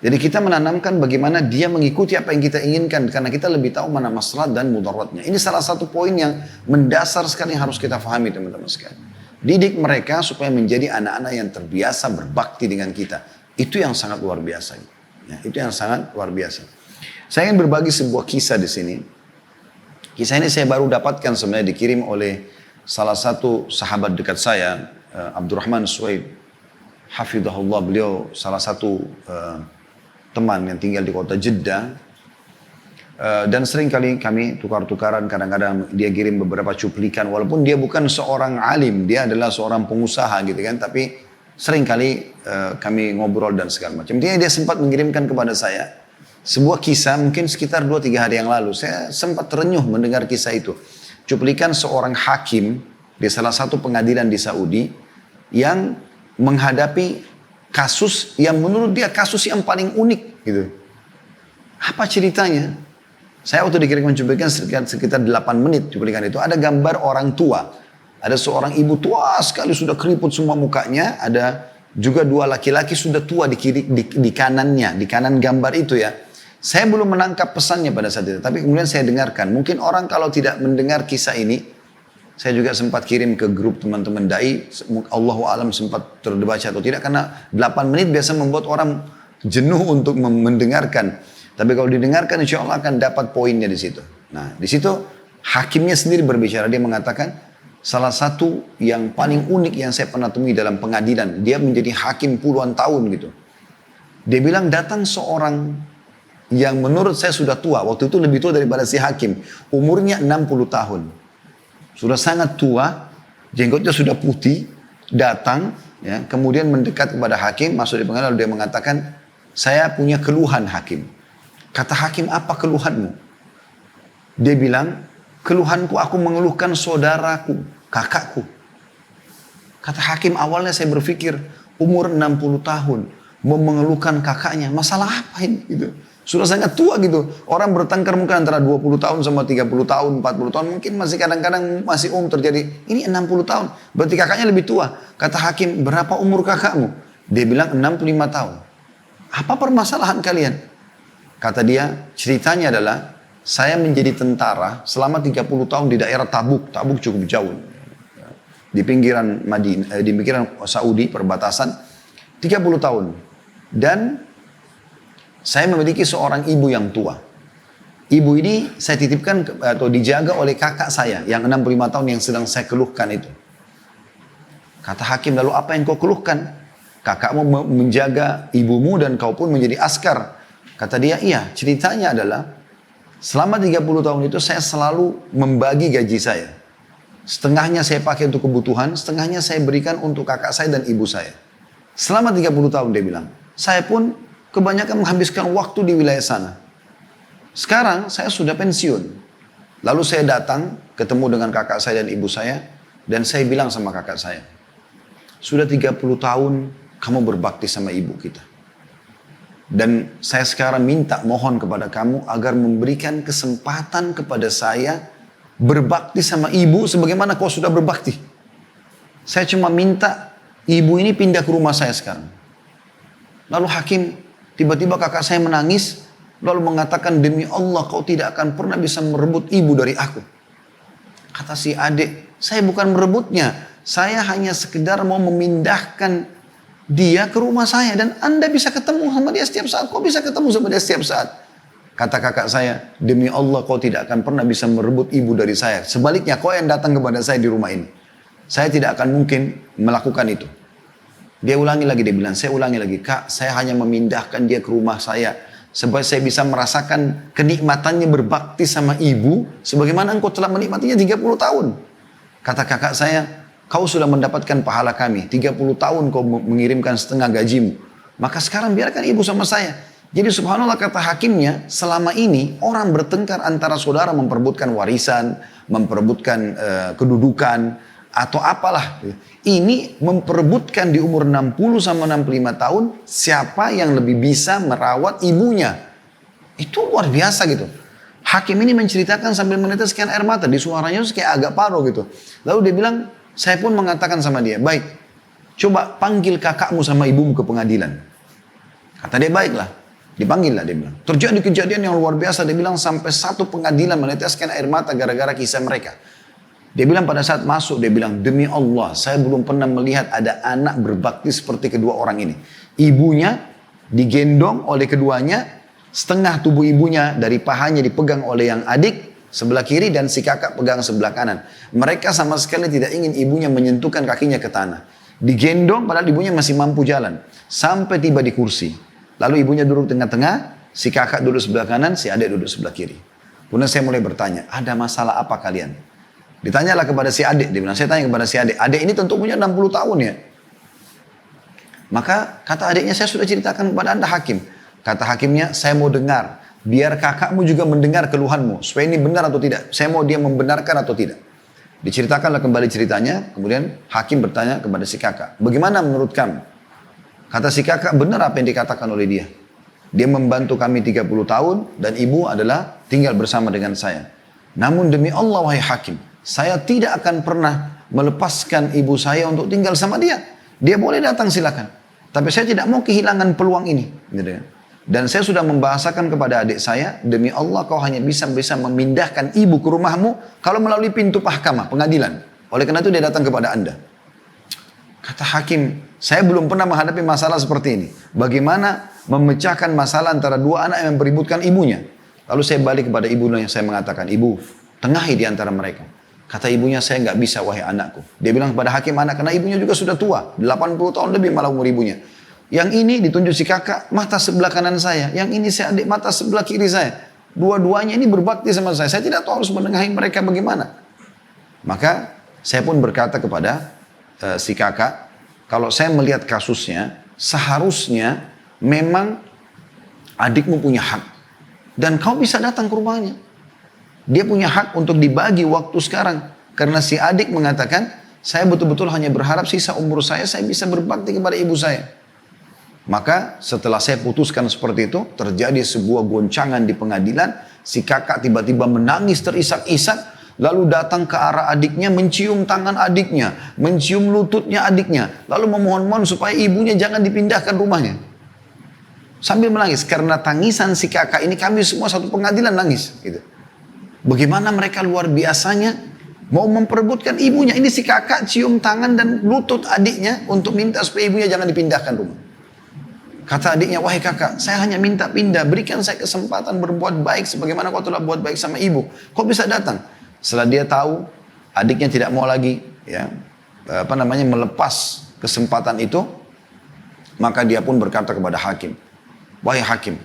Jadi kita menanamkan bagaimana dia mengikuti apa yang kita inginkan. Karena kita lebih tahu mana maslahat dan mudaratnya. Ini salah satu poin yang mendasar sekali yang harus kita pahami teman-teman sekalian. Didik mereka supaya menjadi anak-anak yang terbiasa berbakti dengan kita. Itu yang sangat luar biasa. Ya, itu yang sangat luar biasa. Saya ingin berbagi sebuah kisah di sini. Kisah ini saya baru dapatkan sebenarnya dikirim oleh salah satu sahabat dekat saya, Abdurrahman Suhaib. Hafidhahullah, beliau salah satu teman yang tinggal di kota Jeddah. Dan sering kali kami tukar-tukaran, kadang-kadang dia kirim beberapa cuplikan. Walaupun dia bukan seorang alim, dia adalah seorang pengusaha gitu kan. Tapi sering kali kami ngobrol dan segala macam. Dia sempat mengirimkan kepada saya sebuah kisah mungkin sekitar 2-3 hari yang lalu. Saya sempat terenyuh mendengar kisah itu. Cuplikan seorang hakim di salah satu pengadilan di Saudi yang menghadapi kasus yang menurut dia kasus yang paling unik gitu. Apa ceritanya? Saya waktu dikirimkan cuplikan sekitar 8 menit cuplikan itu. Ada gambar orang tua. Ada seorang ibu tua sekali sudah keriput semua mukanya. Ada juga 2 laki-laki sudah tua di kanannya. Di kanan gambar itu ya. Saya belum menangkap pesannya pada saat itu. Tapi kemudian saya dengarkan. Mungkin orang kalau tidak mendengar kisah ini. Saya juga sempat kirim ke grup teman-teman da'i. Allahu a'lam sempat terbaca atau tidak. Karena 8 menit biasa membuat orang jenuh untuk mendengarkan. Tapi kalau didengarkan insya Allah akan dapat poinnya di situ. Nah di situ hakimnya sendiri berbicara. Dia mengatakan salah satu yang paling unik yang saya pernah temui dalam pengadilan. Dia menjadi hakim puluhan tahun gitu. Dia bilang datang seorang yang menurut saya sudah tua. Waktu itu lebih tua daripada si hakim. Umurnya 60 tahun. Sudah sangat tua, jenggotnya sudah putih, datang, ya, kemudian mendekat kepada hakim, masuk di pengadilan, lalu dia mengatakan, saya punya keluhan hakim. Kata hakim, apa keluhanmu? Dia bilang, keluhanku aku mengeluhkan saudaraku, kakakku. Kata hakim, awalnya saya berpikir, umur 60 tahun, mau mengeluhkan kakaknya, masalah apa ini? Gitu. Sudah sangat tua gitu. Orang bertengkar mungkin antara 20 tahun sama 30 tahun, 40 tahun. Mungkin masih kadang-kadang masih terjadi. Ini 60 tahun. Berarti kakaknya lebih tua. Kata hakim, berapa umur kakakmu? Dia bilang 65 tahun. Apa permasalahan kalian? Kata dia, ceritanya adalah saya menjadi tentara selama 30 tahun di daerah Tabuk. Tabuk cukup jauh. Di pinggiran Madinah, di pinggiran Saudi, perbatasan. 30 tahun. Dan saya memiliki seorang ibu yang tua. Ibu ini saya titipkan atau dijaga oleh kakak saya yang 65 tahun yang sedang saya keluhkan itu. Kata hakim, lalu apa yang kau keluhkan? Kakakmu menjaga ibumu dan kau pun menjadi askar. Kata dia, iya, ceritanya adalah selama 30 tahun itu saya selalu membagi gaji saya. Setengahnya saya pakai untuk kebutuhan, setengahnya saya berikan untuk kakak saya dan ibu saya. Selama 30 tahun dia bilang, saya pun kebanyakan menghabiskan waktu di wilayah sana. Sekarang saya sudah pensiun. Lalu saya datang ketemu dengan kakak saya dan ibu saya. Dan saya bilang sama kakak saya, sudah 30 tahun kamu berbakti sama ibu kita. Dan saya sekarang minta mohon kepada kamu agar memberikan kesempatan kepada saya berbakti sama ibu sebagaimana kau sudah berbakti. Saya cuma minta ibu ini pindah ke rumah saya sekarang. Lalu hakim, tiba-tiba kakak saya menangis, lalu mengatakan, demi Allah kau tidak akan pernah bisa merebut ibu dari aku. Kata si adik, saya bukan merebutnya, saya hanya sekedar mau memindahkan dia ke rumah saya. Dan Anda bisa ketemu sama dia setiap saat, kau bisa ketemu sama dia setiap saat. Kata kakak saya, demi Allah kau tidak akan pernah bisa merebut ibu dari saya. Sebaliknya kau yang datang kepada saya di rumah ini. Saya tidak akan mungkin melakukan itu. Dia ulangi lagi, dia bilang, saya ulangi lagi, Kak, saya hanya memindahkan dia ke rumah saya. Supaya saya bisa merasakan kenikmatannya berbakti sama ibu. Sebagaimana engkau telah menikmatinya 30 tahun. Kata kakak saya, kau sudah mendapatkan pahala kami. 30 tahun kau mengirimkan setengah gajimu. Maka sekarang biarkan ibu sama saya. Jadi subhanallah kata hakimnya, selama ini orang bertengkar antara saudara memperebutkan warisan, memperebutkan kedudukan, atau apalah. Ini memperebutkan di umur 60 sama 65 tahun, siapa yang lebih bisa merawat ibunya. Itu luar biasa gitu. Hakim ini menceritakan sambil meneteskan air mata, di suaranya kayak agak paruh gitu. Lalu dia bilang, saya pun mengatakan sama dia, baik, coba panggil kakakmu sama ibumu ke pengadilan. Kata dia, baiklah. Dipanggil lah dia bilang. Terjadi kejadian yang luar biasa. Dia bilang sampai satu pengadilan meneteskan air mata gara-gara kisah mereka. Dia bilang pada saat masuk, dia bilang, demi Allah, saya belum pernah melihat ada anak berbakti seperti kedua orang ini. Ibunya digendong oleh keduanya, setengah tubuh ibunya dari pahanya dipegang oleh yang adik sebelah kiri dan si kakak pegang sebelah kanan. Mereka sama sekali tidak ingin ibunya menyentuhkan kakinya ke tanah. Digendong padahal ibunya masih mampu jalan. Sampai tiba di kursi. Lalu ibunya duduk tengah-tengah, si kakak duduk sebelah kanan, si adik duduk sebelah kiri. Kemudian saya mulai bertanya, ada masalah apa kalian? Ditanyalah kepada si adik, dia bilang, saya tanya kepada si adik. Adik ini tentu punya 60 tahun ya. Maka kata adiknya, saya sudah ceritakan kepada anda hakim. Kata hakimnya, saya mau dengar. Biar kakakmu juga mendengar keluhanmu. Supaya ini benar atau tidak. Saya mau dia membenarkan atau tidak. Diceritakanlah kembali ceritanya. Kemudian hakim bertanya kepada si kakak. Bagaimana menurut kamu? Kata si kakak, benar apa yang dikatakan oleh dia. Dia membantu kami 30 tahun dan ibu adalah tinggal bersama dengan saya. Namun demi Allah wahai hakim, saya tidak akan pernah melepaskan ibu saya untuk tinggal sama dia. Dia boleh datang silakan. Tapi saya tidak mau kehilangan peluang ini. Dan saya sudah membahasakan kepada adik saya, demi Allah kau hanya bisa memindahkan ibu ke rumahmu kalau melalui pintu mahkamah, pengadilan. Oleh karena itu dia datang kepada anda. Kata hakim, saya belum pernah menghadapi masalah seperti ini. Bagaimana memecahkan masalah antara dua anak yang beributkan ibunya. Lalu saya balik kepada ibunya yang saya mengatakan, ibu, tengahi di antara mereka. Kata ibunya, saya nggak bisa wahai anakku. Dia bilang kepada hakim anak, karena ibunya juga sudah tua. 80 tahun lebih malah umur ibunya. Yang ini ditunjuk si kakak, mata sebelah kanan saya. Yang ini si adik, mata sebelah kiri saya. Dua-duanya ini berbakti sama saya. Saya tidak tahu harus menengahi mereka bagaimana. Maka saya pun berkata kepada si kakak, kalau saya melihat kasusnya, seharusnya memang adikmu punya hak. Dan kau bisa datang ke rumahnya. Dia punya hak untuk dibagi waktu sekarang. Karena si adik mengatakan, saya betul-betul hanya berharap sisa umur saya bisa berbakti kepada ibu saya. Maka setelah saya putuskan seperti itu, terjadi sebuah goncangan di pengadilan. Si kakak tiba-tiba menangis terisak-isak. Lalu datang ke arah adiknya, mencium tangan adiknya, mencium lututnya adiknya. Lalu memohon-mohon supaya ibunya jangan dipindahkan rumahnya. Sambil menangis, karena tangisan si kakak ini kami semua satu pengadilan nangis. Gitu. Bagaimana mereka luar biasanya mau memperebutkan ibunya. Ini si kakak cium tangan dan lutut adiknya untuk minta supaya ibunya jangan dipindahkan rumah. Kata adiknya, wahai kakak, saya hanya minta pindah, berikan saya kesempatan berbuat baik sebagaimana kau telah buat baik sama ibu. Kau bisa datang. Setelah dia tahu adiknya tidak mau lagi melepas kesempatan itu, maka dia pun berkata kepada hakim, wahai hakim,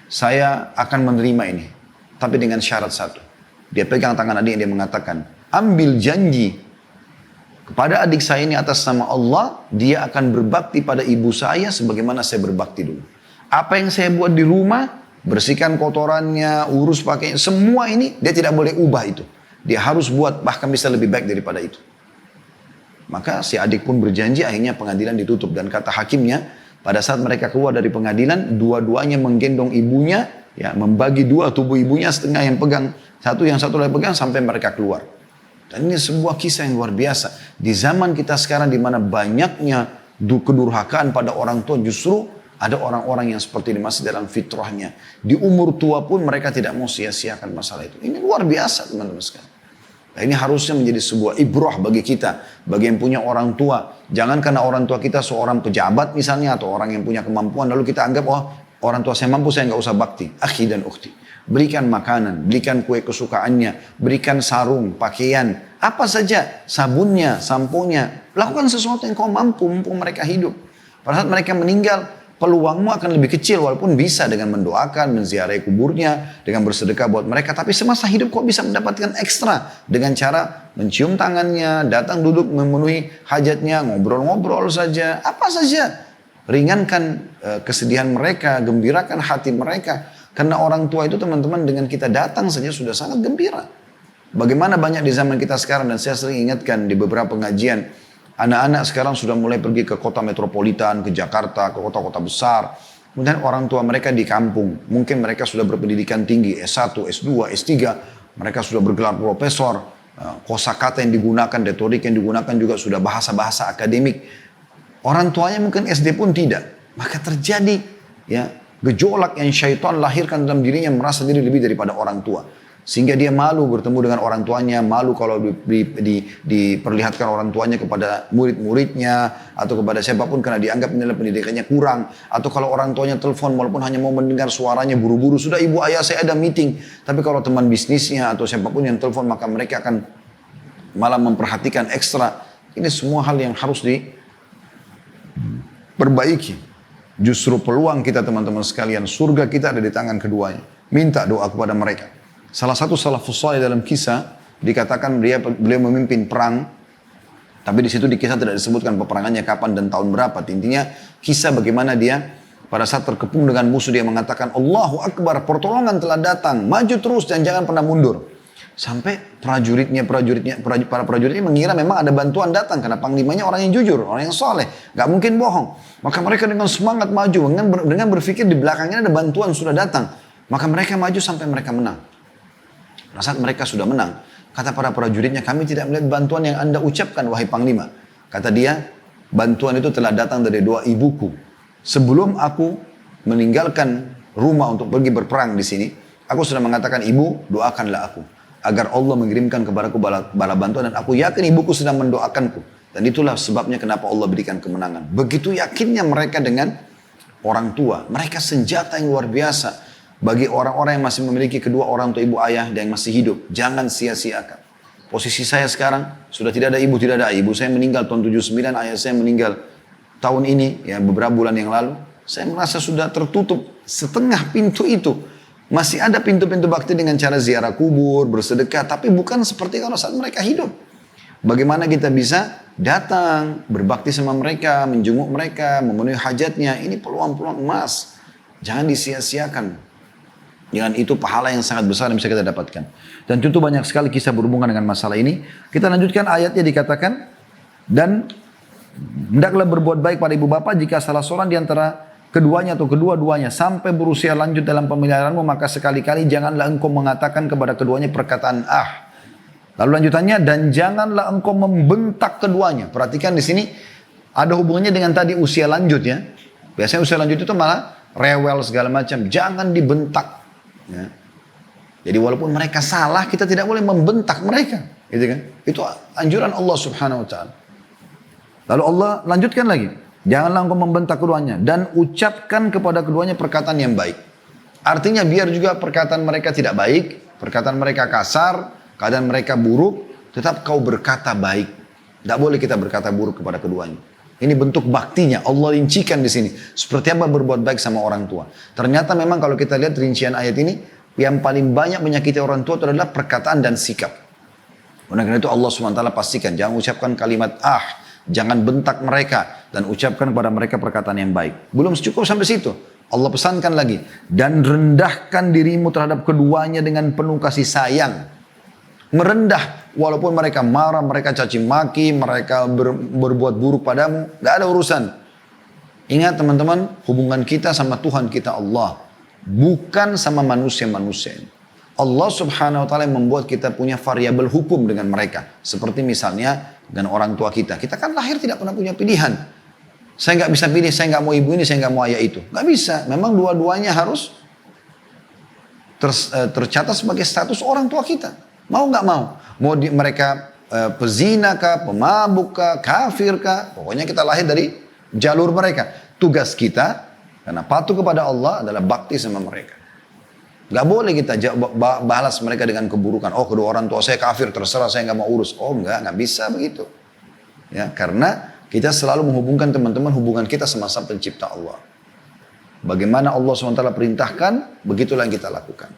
saya akan menerima ini, tapi dengan syarat satu. Dia pegang tangan adiknya, dia mengatakan, ambil janji kepada adik saya ini atas nama Allah, dia akan berbakti pada ibu saya sebagaimana saya berbakti dulu. Apa yang saya buat di rumah, bersihkan kotorannya, urus pakainya, semua ini dia tidak boleh ubah itu. Dia harus buat bahkan bisa lebih baik daripada itu. Maka si adik pun berjanji, akhirnya pengadilan ditutup. Dan kata hakimnya, pada saat mereka keluar dari pengadilan, dua-duanya menggendong ibunya, ya, membagi dua tubuh ibunya, setengah yang pegang satu, yang satu lagi pegang sampai mereka keluar. Dan ini sebuah kisah yang luar biasa. Di zaman kita sekarang di mana banyaknya kedurhakaan pada orang tua, justru ada orang-orang yang seperti ini masih dalam fitrahnya. Di umur tua pun mereka tidak mau sia-siakan masalah itu. Ini luar biasa teman-teman sekalian. Nah, ini harusnya menjadi sebuah ibrah bagi kita. Bagi yang punya orang tua. Jangan karena orang tua kita seorang pejabat misalnya. Atau orang yang punya kemampuan. Lalu kita anggap, oh Orang tua saya mampu, saya nggak usah bakti. Akhi dan ukhti. Berikan makanan, berikan kue kesukaannya, berikan sarung, pakaian, apa saja, sabunnya, samponya. Lakukan sesuatu yang kau mampu, mumpung mereka hidup. Pada saat mereka meninggal, peluangmu akan lebih kecil, walaupun bisa dengan mendoakan, menziarahi kuburnya, dengan bersedekah buat mereka. Tapi semasa hidup kau bisa mendapatkan ekstra dengan cara mencium tangannya, datang duduk memenuhi hajatnya, ngobrol-ngobrol saja, apa saja. Ringankan kesedihan mereka, gembirakan hati mereka. Karena orang tua itu teman-teman dengan kita datang saja sudah sangat gembira. Bagaimana banyak di zaman kita sekarang, dan saya sering ingatkan di beberapa pengajian, anak-anak sekarang sudah mulai pergi ke kota metropolitan, ke Jakarta, ke kota-kota besar. Kemudian orang tua mereka di kampung, mungkin mereka sudah berpendidikan tinggi, S1, S2, S3, mereka sudah bergelar profesor, kosakata yang digunakan, retorik yang digunakan juga sudah bahasa-bahasa akademik. Orang tuanya mungkin SD pun tidak. Maka terjadi ya gejolak yang syaitan lahirkan dalam dirinya, merasa diri lebih daripada orang tua. Sehingga dia malu bertemu dengan orang tuanya, malu kalau diperlihatkan orang tuanya kepada murid-muridnya, atau kepada siapapun karena dianggap nilai pendidikannya kurang. Atau kalau orang tuanya telepon walaupun hanya mau mendengar suaranya, buru-buru, sudah ibu ayah saya ada meeting. Tapi kalau teman bisnisnya atau siapapun yang telepon, maka mereka akan malah memperhatikan ekstra. Ini semua hal yang harus diperbaiki. Justru peluang kita teman-teman sekalian, surga kita ada di tangan keduanya. Minta doa kepada mereka. Salah satu salafus saleh dalam kisah dikatakan beliau memimpin perang, tapi di situ di kisah tidak disebutkan peperangannya kapan dan tahun berapa. Intinya kisah bagaimana dia pada saat terkepung dengan musuh, dia mengatakan Allahu Akbar, pertolongan telah datang, maju terus dan jangan pernah mundur. Sampai para prajuritnya mengira memang ada bantuan datang, karena panglimanya orang yang jujur, orang yang soleh, gak mungkin bohong. Maka mereka dengan semangat maju, dengan berpikir di belakangnya ada bantuan sudah datang. Maka mereka maju sampai mereka menang. Pada saat mereka sudah menang, kata para prajuritnya, kami tidak melihat bantuan yang anda ucapkan wahai panglima. Kata dia, bantuan itu telah datang dari doa ibuku. Sebelum aku meninggalkan rumah untuk pergi berperang di sini, aku sudah mengatakan, ibu doakanlah aku agar Allah mengirimkan kepadaku bala bantuan, dan aku yakin ibuku sedang mendoakanku. Dan itulah sebabnya kenapa Allah berikan kemenangan. Begitu yakinnya mereka dengan orang tua. Mereka senjata yang luar biasa bagi orang-orang yang masih memiliki kedua orang tua ibu ayah dan yang masih hidup. Jangan sia-siakan. Posisi saya sekarang sudah tidak ada ibu, tidak ada ibu. Saya meninggal tahun 79, ayah saya meninggal tahun ini, ya beberapa bulan yang lalu. Saya merasa sudah tertutup setengah pintu itu. Masih ada pintu-pintu bakti dengan cara ziarah kubur, bersedekah, tapi bukan seperti kalau saat mereka hidup. Bagaimana kita bisa datang, berbakti sama mereka, menjenguk mereka, memenuhi hajatnya. Ini peluang-peluang emas. Jangan disia-siakan. Dengan itu pahala yang sangat besar yang bisa kita dapatkan. Dan tentu banyak sekali kisah berhubungan dengan masalah ini. Kita lanjutkan ayatnya, dikatakan, dan hendaklah berbuat baik pada ibu bapa jika salah seorang di antara keduanya atau kedua-duanya sampai berusia lanjut dalam pemeliharaanmu, maka sekali-kali janganlah engkau mengatakan kepada keduanya perkataan ah. Lalu lanjutannya, dan janganlah engkau membentak keduanya. Perhatikan di sini ada hubungannya dengan tadi usia lanjut ya. Biasanya usia lanjut itu malah rewel segala macam. Jangan dibentak. Ya. Jadi walaupun mereka salah, kita tidak boleh membentak mereka. Gitu kan? Itu anjuran Allah Subhanahu Wa Taala. Lalu Allah lanjutkan lagi. Janganlah engkau membentak keduanya dan ucapkan kepada keduanya perkataan yang baik. Artinya biar juga perkataan mereka tidak baik, perkataan mereka kasar, keadaan mereka buruk, tetap kau berkata baik. Tidak boleh kita berkata buruk kepada keduanya. Ini bentuk baktinya, Allah rincikan di sini. Seperti apa berbuat baik sama orang tua. Ternyata memang kalau kita lihat rincian ayat ini, yang paling banyak menyakiti orang tua itu adalah perkataan dan sikap. Oleh karena itu Allah SWT pastikan, jangan ucapkan kalimat ah. Jangan bentak mereka dan ucapkan kepada mereka perkataan yang baik. Belum cukup sampai situ. Allah pesankan lagi. Dan rendahkan dirimu terhadap keduanya dengan penuh kasih sayang. Merendah. Walaupun mereka marah, mereka caci maki, mereka berbuat buruk padamu. Gak ada urusan. Ingat teman-teman, hubungan kita sama Tuhan kita Allah. Bukan sama manusia-manusia. Allah Subhanahu Wa Taala membuat kita punya variabel hukum dengan mereka. Seperti misalnya dengan orang tua kita. Kita kan lahir tidak pernah punya pilihan. Saya nggak bisa pilih, saya nggak mau ibu ini, saya nggak mau ayah itu. Nggak bisa. Memang dua-duanya harus tercatat sebagai status orang tua kita. Mau nggak mau. Mau mereka pezina kah, pemabuk kah, kafir kah. Pokoknya kita lahir dari jalur mereka. Tugas kita Karena patuh kepada Allah adalah bakti sama mereka. Gak boleh kita balas mereka dengan keburukan. Oh, kedua orang tua saya kafir, terserah, saya nggak mau urus. Oh nggak bisa begitu. Ya, karena kita selalu menghubungkan teman-teman hubungan kita sama Sang Pencipta Allah. Bagaimana Allah SWT perintahkan, begitulah yang kita lakukan.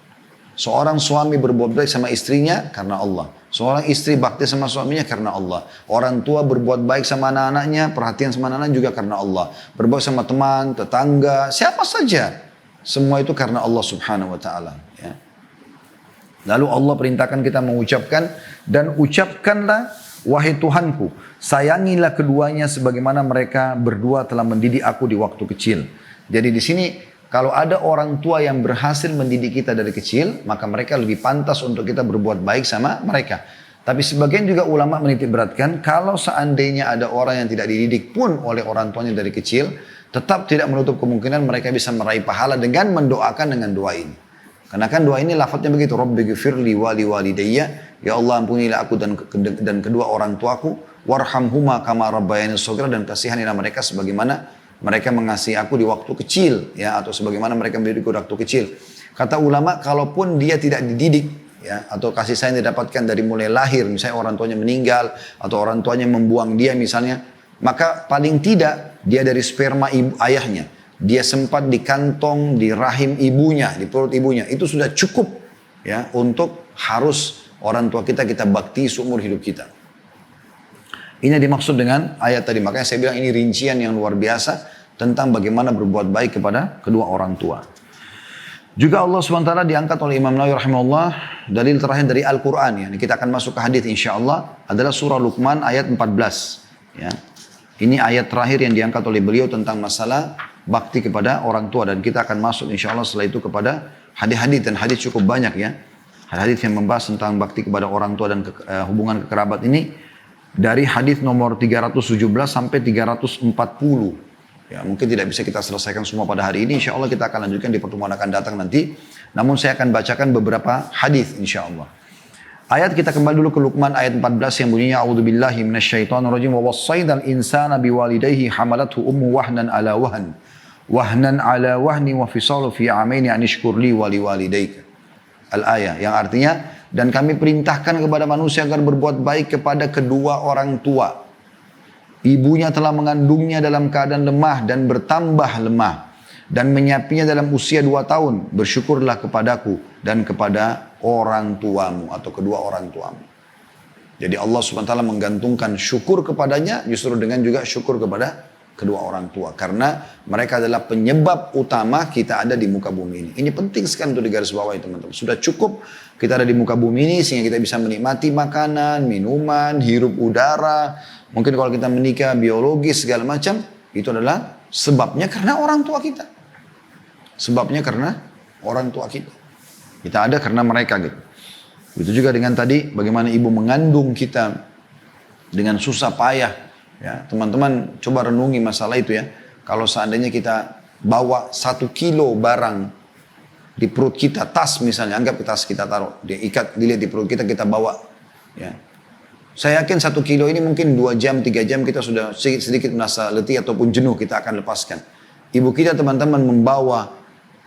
Seorang suami berbuat baik sama istrinya karena Allah. Seorang istri bakti sama suaminya karena Allah. Orang tua berbuat baik sama anak-anaknya, perhatian sama anak-anak juga karena Allah. Berbuat sama teman, tetangga, siapa saja. Semua itu karena Allah Subhanahu wa Ta'ala. Ya. Lalu Allah perintahkan kita mengucapkan, dan ucapkanlah, wahai Tuhanku, sayangilah keduanya sebagaimana mereka berdua telah mendidik aku di waktu kecil. Jadi di sini kalau ada orang tua yang berhasil mendidik kita dari kecil, maka mereka lebih pantas untuk kita berbuat baik sama mereka. Tapi sebagian juga ulama menitik beratkan, kalau seandainya ada orang yang tidak dididik pun oleh orang tuanya dari kecil, tetap tidak menutup kemungkinan mereka bisa meraih pahala dengan mendoakan dengan doa ini. Karena kan doa ini lafadznya begitu, Rabbighfirli wali walidayya, ya Allah ampunilah aku dan kedua orang tuaku, warhamhuma kama rabbayani shaghira, dan kasihanilah mereka sebagaimana mereka mengasihi aku di waktu kecil, ya, atau sebagaimana mereka mendidikku di waktu kecil. Kata ulama, kalaupun dia tidak dididik, ya, atau kasih sayang didapatkan dari mulai lahir, misalnya orang tuanya meninggal atau orang tuanya membuang dia misalnya, maka paling tidak dia dari sperma ayahnya, dia sempat di kantong, di rahim ibunya, di perut ibunya, itu sudah cukup, ya, untuk harus orang tua kita bakti seumur hidup kita. Ini dimaksud dengan ayat tadi. Makanya saya bilang ini rincian yang luar biasa tentang bagaimana berbuat baik kepada kedua orang tua. Juga Allah SWT diangkat oleh Imam Nawawi rahimahullah, dalil terakhir dari Al-Quran. Ya. Kita akan masuk ke hadis insyaAllah, adalah surah Luqman ayat 14. Ya. Ini ayat terakhir yang diangkat oleh beliau tentang masalah bakti kepada orang tua. Dan kita akan masuk insyaAllah setelah itu kepada hadis-hadis. Dan hadis cukup banyak ya. Hadis yang membahas tentang bakti kepada orang tua dan hubungan kekerabat ini. Dari hadis nomor 317 sampai 340. Ya, mungkin tidak bisa kita selesaikan semua pada hari ini. Insya Allah kita akan lanjutkan di pertemuan akan datang nanti. Namun saya akan bacakan beberapa hadis insya Allah. Ayat kita kembali dulu ke Luqman ayat 14 yang bunyinya A'udzubillahi minasyaitonirrajim wa wassaynal insana biwalidayhi hamalathu ummu wahnan ala wahni wa fisalu fi amaini an ishkur li wa liwalidayka. Al-ayah yang artinya, dan kami perintahkan kepada manusia agar berbuat baik kepada kedua orang tua. Ibunya telah mengandungnya dalam keadaan lemah dan bertambah lemah, dan menyapinya dalam usia 2 tahun. Bersyukurlah kepadaku dan kepada orang tuamu atau kedua orang tuamu. Jadi Allah SWT menggantungkan syukur kepadanya justru dengan juga syukur kepada kedua orang tua. Karena mereka adalah penyebab utama kita ada di muka bumi ini. Ini penting sekali untuk digarisbawahi teman-teman. Sudah cukup kita ada di muka bumi ini sehingga kita bisa menikmati makanan, minuman, hirup udara. Mungkin kalau kita menikah biologis segala macam, itu adalah sebabnya karena orang tua kita. Sebabnya karena orang tua kita. Kita ada karena mereka gitu. Itu juga dengan tadi bagaimana ibu mengandung kita dengan susah payah. Ya, teman-teman coba renungi masalah itu ya. Kalau seandainya kita bawa 1 kilo barang di perut kita, tas misalnya, anggap tas kita taruh, diikat, dilihat di perut kita, kita bawa. Ya. Saya yakin 1 kilo ini mungkin 2 jam, 3 jam kita sudah sedikit merasa letih ataupun jenuh, kita akan lepaskan. Ibu kita teman-teman membawa,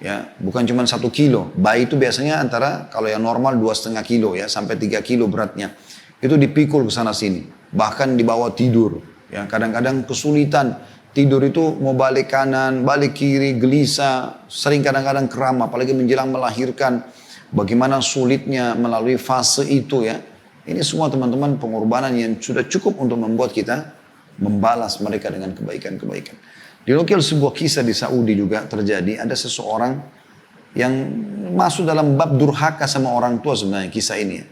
ya, bukan cuma 1 kilo. Bayi itu biasanya antara, kalau yang normal 2,5 kilo ya, sampai 3 kilo beratnya. Itu dipikul ke sana sini, bahkan dibawa tidur. Ya, kadang-kadang kesulitan tidur itu mau balik kanan, balik kiri, gelisah, sering kadang-kadang kram, apalagi menjelang melahirkan. Bagaimana sulitnya melalui fase itu ya. Ini semua teman-teman pengorbanan yang sudah cukup untuk membuat kita membalas mereka dengan kebaikan-kebaikan. Dinukil sebuah kisah di Saudi juga terjadi, ada seseorang yang masuk dalam bab durhaka sama orang tua sebenarnya kisah ini.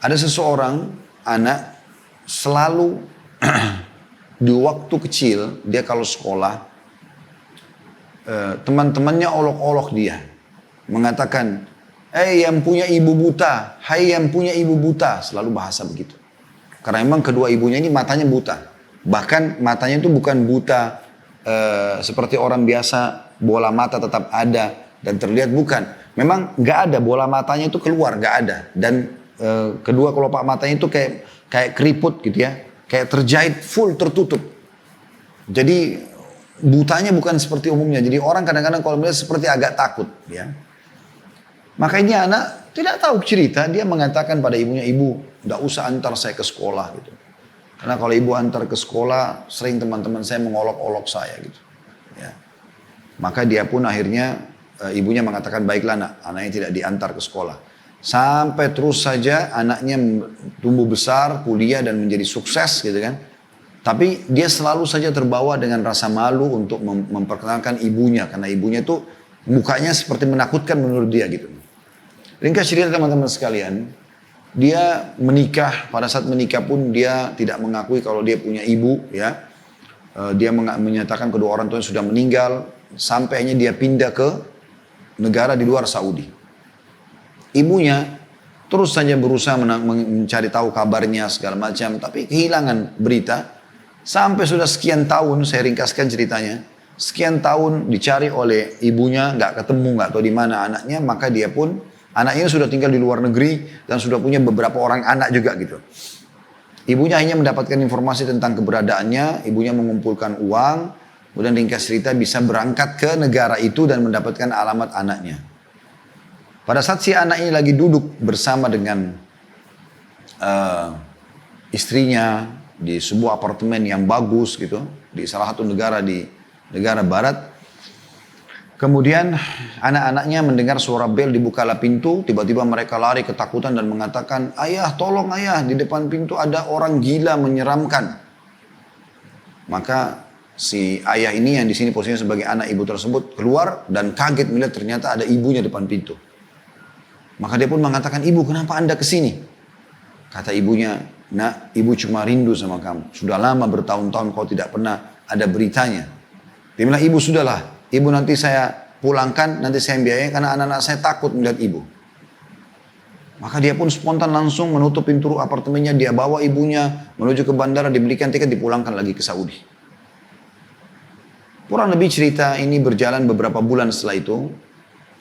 Ada seseorang anak selalu di waktu kecil, dia kalau sekolah, teman-temannya olok-olok dia. Mengatakan, yang punya ibu buta, hai yang punya ibu buta. Selalu bahasa begitu. Karena memang kedua ibunya ini matanya buta. Bahkan matanya itu bukan buta seperti orang biasa, bola mata tetap ada dan terlihat, bukan. Memang nggak ada, bola matanya itu keluar, nggak ada. Dan kedua kelopak matanya itu kayak keriput gitu ya. Kayak terjahit full tertutup. Jadi butanya bukan seperti umumnya. Jadi orang kadang-kadang kalau melihat seperti agak takut. Ya. Makanya anak tidak tahu cerita, dia mengatakan pada ibunya, ibu gak usah antar saya ke sekolah gitu. Karena kalau ibu antar ke sekolah, sering teman-teman saya mengolok-olok saya gitu. Ya. Maka dia pun akhirnya, ibunya mengatakan, baiklah nak, anaknya tidak diantar ke sekolah. Sampai terus saja anaknya tumbuh besar, kuliah dan menjadi sukses gitu kan. Tapi dia selalu saja terbawa dengan rasa malu untuk memperkenalkan ibunya. Karena ibunya tuh mukanya seperti menakutkan menurut dia gitu. Ringkas cerita teman-teman sekalian, dia menikah, pada saat menikah pun dia tidak mengakui kalau dia punya ibu, ya. Dia menyatakan kedua orang tuanya sudah meninggal, sampainya dia pindah ke negara di luar Saudi. Ibunya terus saja berusaha mencari tahu kabarnya segala macam, tapi kehilangan berita. Sampai sudah sekian tahun, saya ringkaskan ceritanya, sekian tahun dicari oleh ibunya, nggak ketemu, nggak tahu di mana anaknya, maka dia pun anaknya sudah tinggal di luar negeri dan sudah punya beberapa orang anak juga gitu. Ibunya hanya mendapatkan informasi tentang keberadaannya, ibunya mengumpulkan uang, kemudian ringkas cerita bisa berangkat ke negara itu dan mendapatkan alamat anaknya. Pada saat si anak ini lagi duduk bersama dengan istrinya di sebuah apartemen yang bagus gitu, di salah satu negara di negara barat. Kemudian anak-anaknya mendengar suara bel, dibukalah pintu, tiba-tiba mereka lari ketakutan dan mengatakan, ayah tolong ayah, di depan pintu ada orang gila menyeramkan. Maka si ayah ini yang di sini posisinya sebagai anak ibu tersebut keluar dan kaget melihat ternyata ada ibunya depan pintu. Maka dia pun mengatakan, ibu kenapa anda kesini? Kata ibunya, nak ibu cuma rindu sama kamu. Sudah lama bertahun-tahun kau tidak pernah ada beritanya. Dia bilang, ibu sudahlah. Ibu nanti saya pulangkan, nanti saya biayai karena anak-anak saya takut melihat ibu. Maka dia pun spontan langsung menutup pintu apartemennya, dia bawa ibunya menuju ke bandara, dibelikan tiket, dipulangkan lagi ke Saudi. Kurang lebih cerita ini berjalan beberapa bulan setelah itu,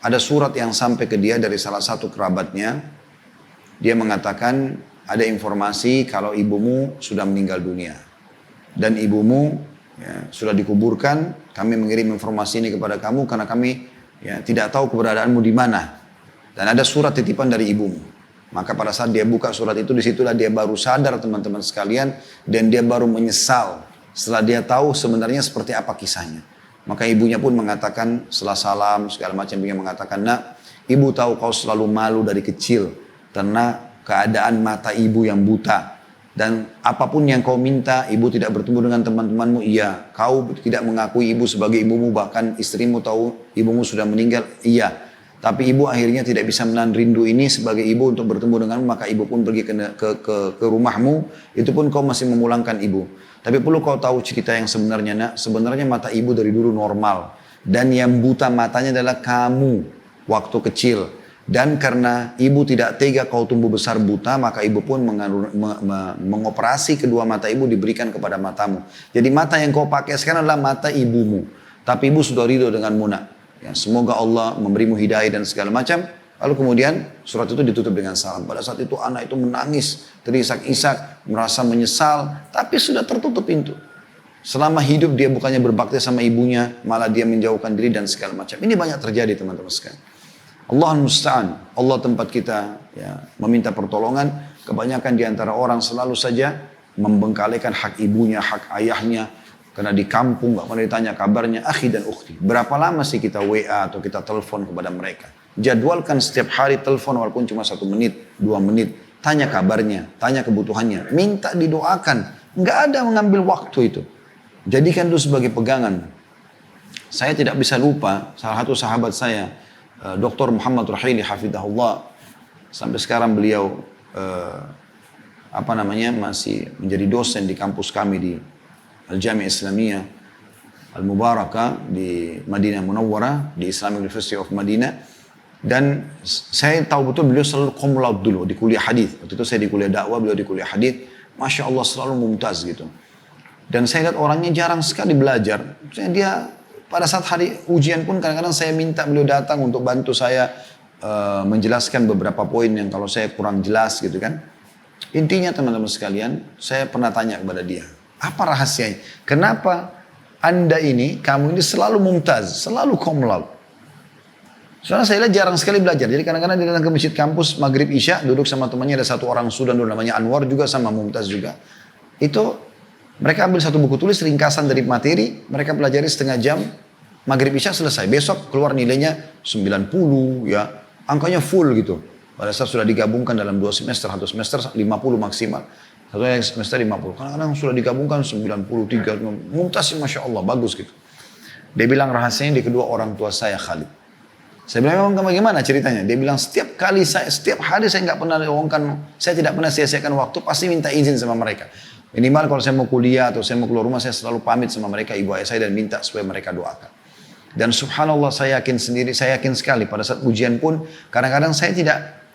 ada surat yang sampai ke dia dari salah satu kerabatnya. Dia mengatakan, ada informasi kalau ibumu sudah meninggal dunia. Dan ibumu ya, sudah dikuburkan, kami mengirim informasi ini kepada kamu karena kami ya, tidak tahu keberadaanmu di mana. Dan ada surat titipan dari ibumu. Maka pada saat dia buka surat itu, disitulah dia baru sadar teman-teman sekalian. Dan dia baru menyesal setelah dia tahu sebenarnya seperti apa kisahnya. Maka ibunya pun mengatakan, setelah salam segala macam, ibunya mengatakan, nak, ibu tahu kau selalu malu dari kecil karena keadaan mata ibu yang buta. Dan apapun yang kau minta, ibu tidak bertemu dengan teman-temanmu, iya. Kau tidak mengakui ibu sebagai ibumu, bahkan istrimu tahu ibumu sudah meninggal, iya. Tapi ibu akhirnya tidak bisa menahan rindu ini sebagai ibu untuk bertemu denganmu, maka ibu pun pergi ke rumahmu, itu pun kau masih memulangkan ibu. Tapi perlu kau tahu cerita yang sebenarnya, nak. Sebenarnya mata ibu dari dulu normal. Dan yang buta matanya adalah kamu waktu kecil. Dan karena ibu tidak tega kau tumbuh besar buta, maka ibu pun mengoperasi kedua mata ibu, diberikan kepada matamu. Jadi mata yang kau pakai sekarang adalah mata ibumu. Tapi ibu sudah ridho denganmu, nak. Ya, semoga Allah memberimu hidayah dan segala macam. Lalu kemudian surat itu ditutup dengan salam. Pada saat itu anak itu menangis, terisak-isak, merasa menyesal. Tapi sudah tertutup pintu. Selama hidup dia bukannya berbakti sama ibunya, malah dia menjauhkan diri dan segala macam. Ini banyak terjadi teman-teman sekalian. Allah musta'an, Allah tempat kita ya, meminta pertolongan. Kebanyakan di antara orang selalu saja membengkalikan hak ibunya, hak ayahnya. Karena di kampung gak pernah ditanya kabarnya akhi dan ukhti. Berapa lama sih kita WA atau kita telepon kepada mereka? Jadwalkan setiap hari telepon walaupun cuma 1 menit, 2 menit. Tanya kabarnya, tanya kebutuhannya. Minta didoakan. Gak ada mengambil waktu itu. Jadikan itu sebagai pegangan. Saya tidak bisa lupa salah satu sahabat saya, Dr. Muhammad Rahili hafidhahullah, sampai sekarang beliau masih menjadi dosen di kampus kami di Al-Jami' Islamiyah Al-Mubarakah di Madinah Munawwarah, di Islamic University of Madinah. Dan saya tahu betul beliau selalu cum laude dulu di kuliah hadis. Waktu itu saya di kuliah dakwah, beliau di kuliah hadis. Masya Allah selalu mumtaz gitu. Dan saya lihat orangnya jarang sekali belajar. Dia pada saat hari ujian pun kadang-kadang saya minta beliau datang untuk bantu saya menjelaskan beberapa poin yang kalau saya kurang jelas gitu kan. Intinya teman-teman sekalian, saya pernah tanya kepada dia, apa rahasianya? Kenapa Anda ini, kamu ini selalu mumtaz, selalu cum laude. Soalnya saya lihat jarang sekali belajar. Jadi kadang-kadang dia datang ke masjid kampus maghrib isya, duduk sama temannya, ada satu orang Sudan dulu namanya Anwar juga sama Mumtaz juga. Itu mereka ambil satu buku tulis ringkasan dari materi, mereka pelajari setengah jam, maghrib isya selesai. Besok keluar nilainya 90 ya, angkanya full gitu. Pada saat sudah digabungkan dalam 2 semester, 1 semester 50 maksimal. Satu semester 50. Kadang-kadang sudah digabungkan 93. Mumtaz Masya Allah, bagus gitu. Dia bilang rahasianya di kedua orang tua saya Khalid. Saya bilang memang bagaimana ceritanya? Dia bilang setiap hari saya nggak pernah lowongkan, saya tidak pernah sia-siakan waktu, pasti minta izin sama mereka. Minimal kalau saya mau kuliah atau saya mau keluar rumah, saya selalu pamit sama mereka, ibu ayah saya dan minta supaya mereka doakan. Dan subhanallah saya yakin sekali pada saat ujian pun kadang-kadang saya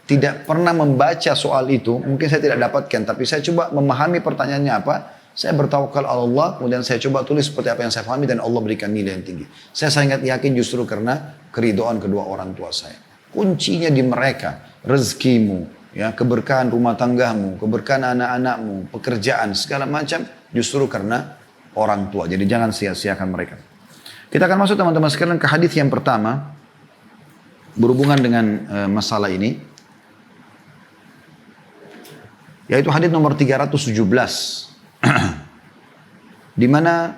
tidak pernah membaca soal itu, mungkin saya tidak dapatkan, tapi saya coba memahami pertanyaannya apa, saya bertawakal Allah, kemudian saya coba tulis seperti apa yang saya pahami dan Allah berikan nilai yang tinggi. Saya sangat yakin justru karena keridhaan kedua orang tua saya. Kuncinya di mereka, rezekimu, ya, keberkahan rumah tanggamu, keberkahan anak-anakmu, pekerjaan, segala macam, justru karena orang tua. Jadi jangan sia-siakan mereka. Kita akan masuk teman-teman sekalian ke hadis yang pertama, berhubungan dengan masalah ini. Yaitu hadis nomor 317. Di mana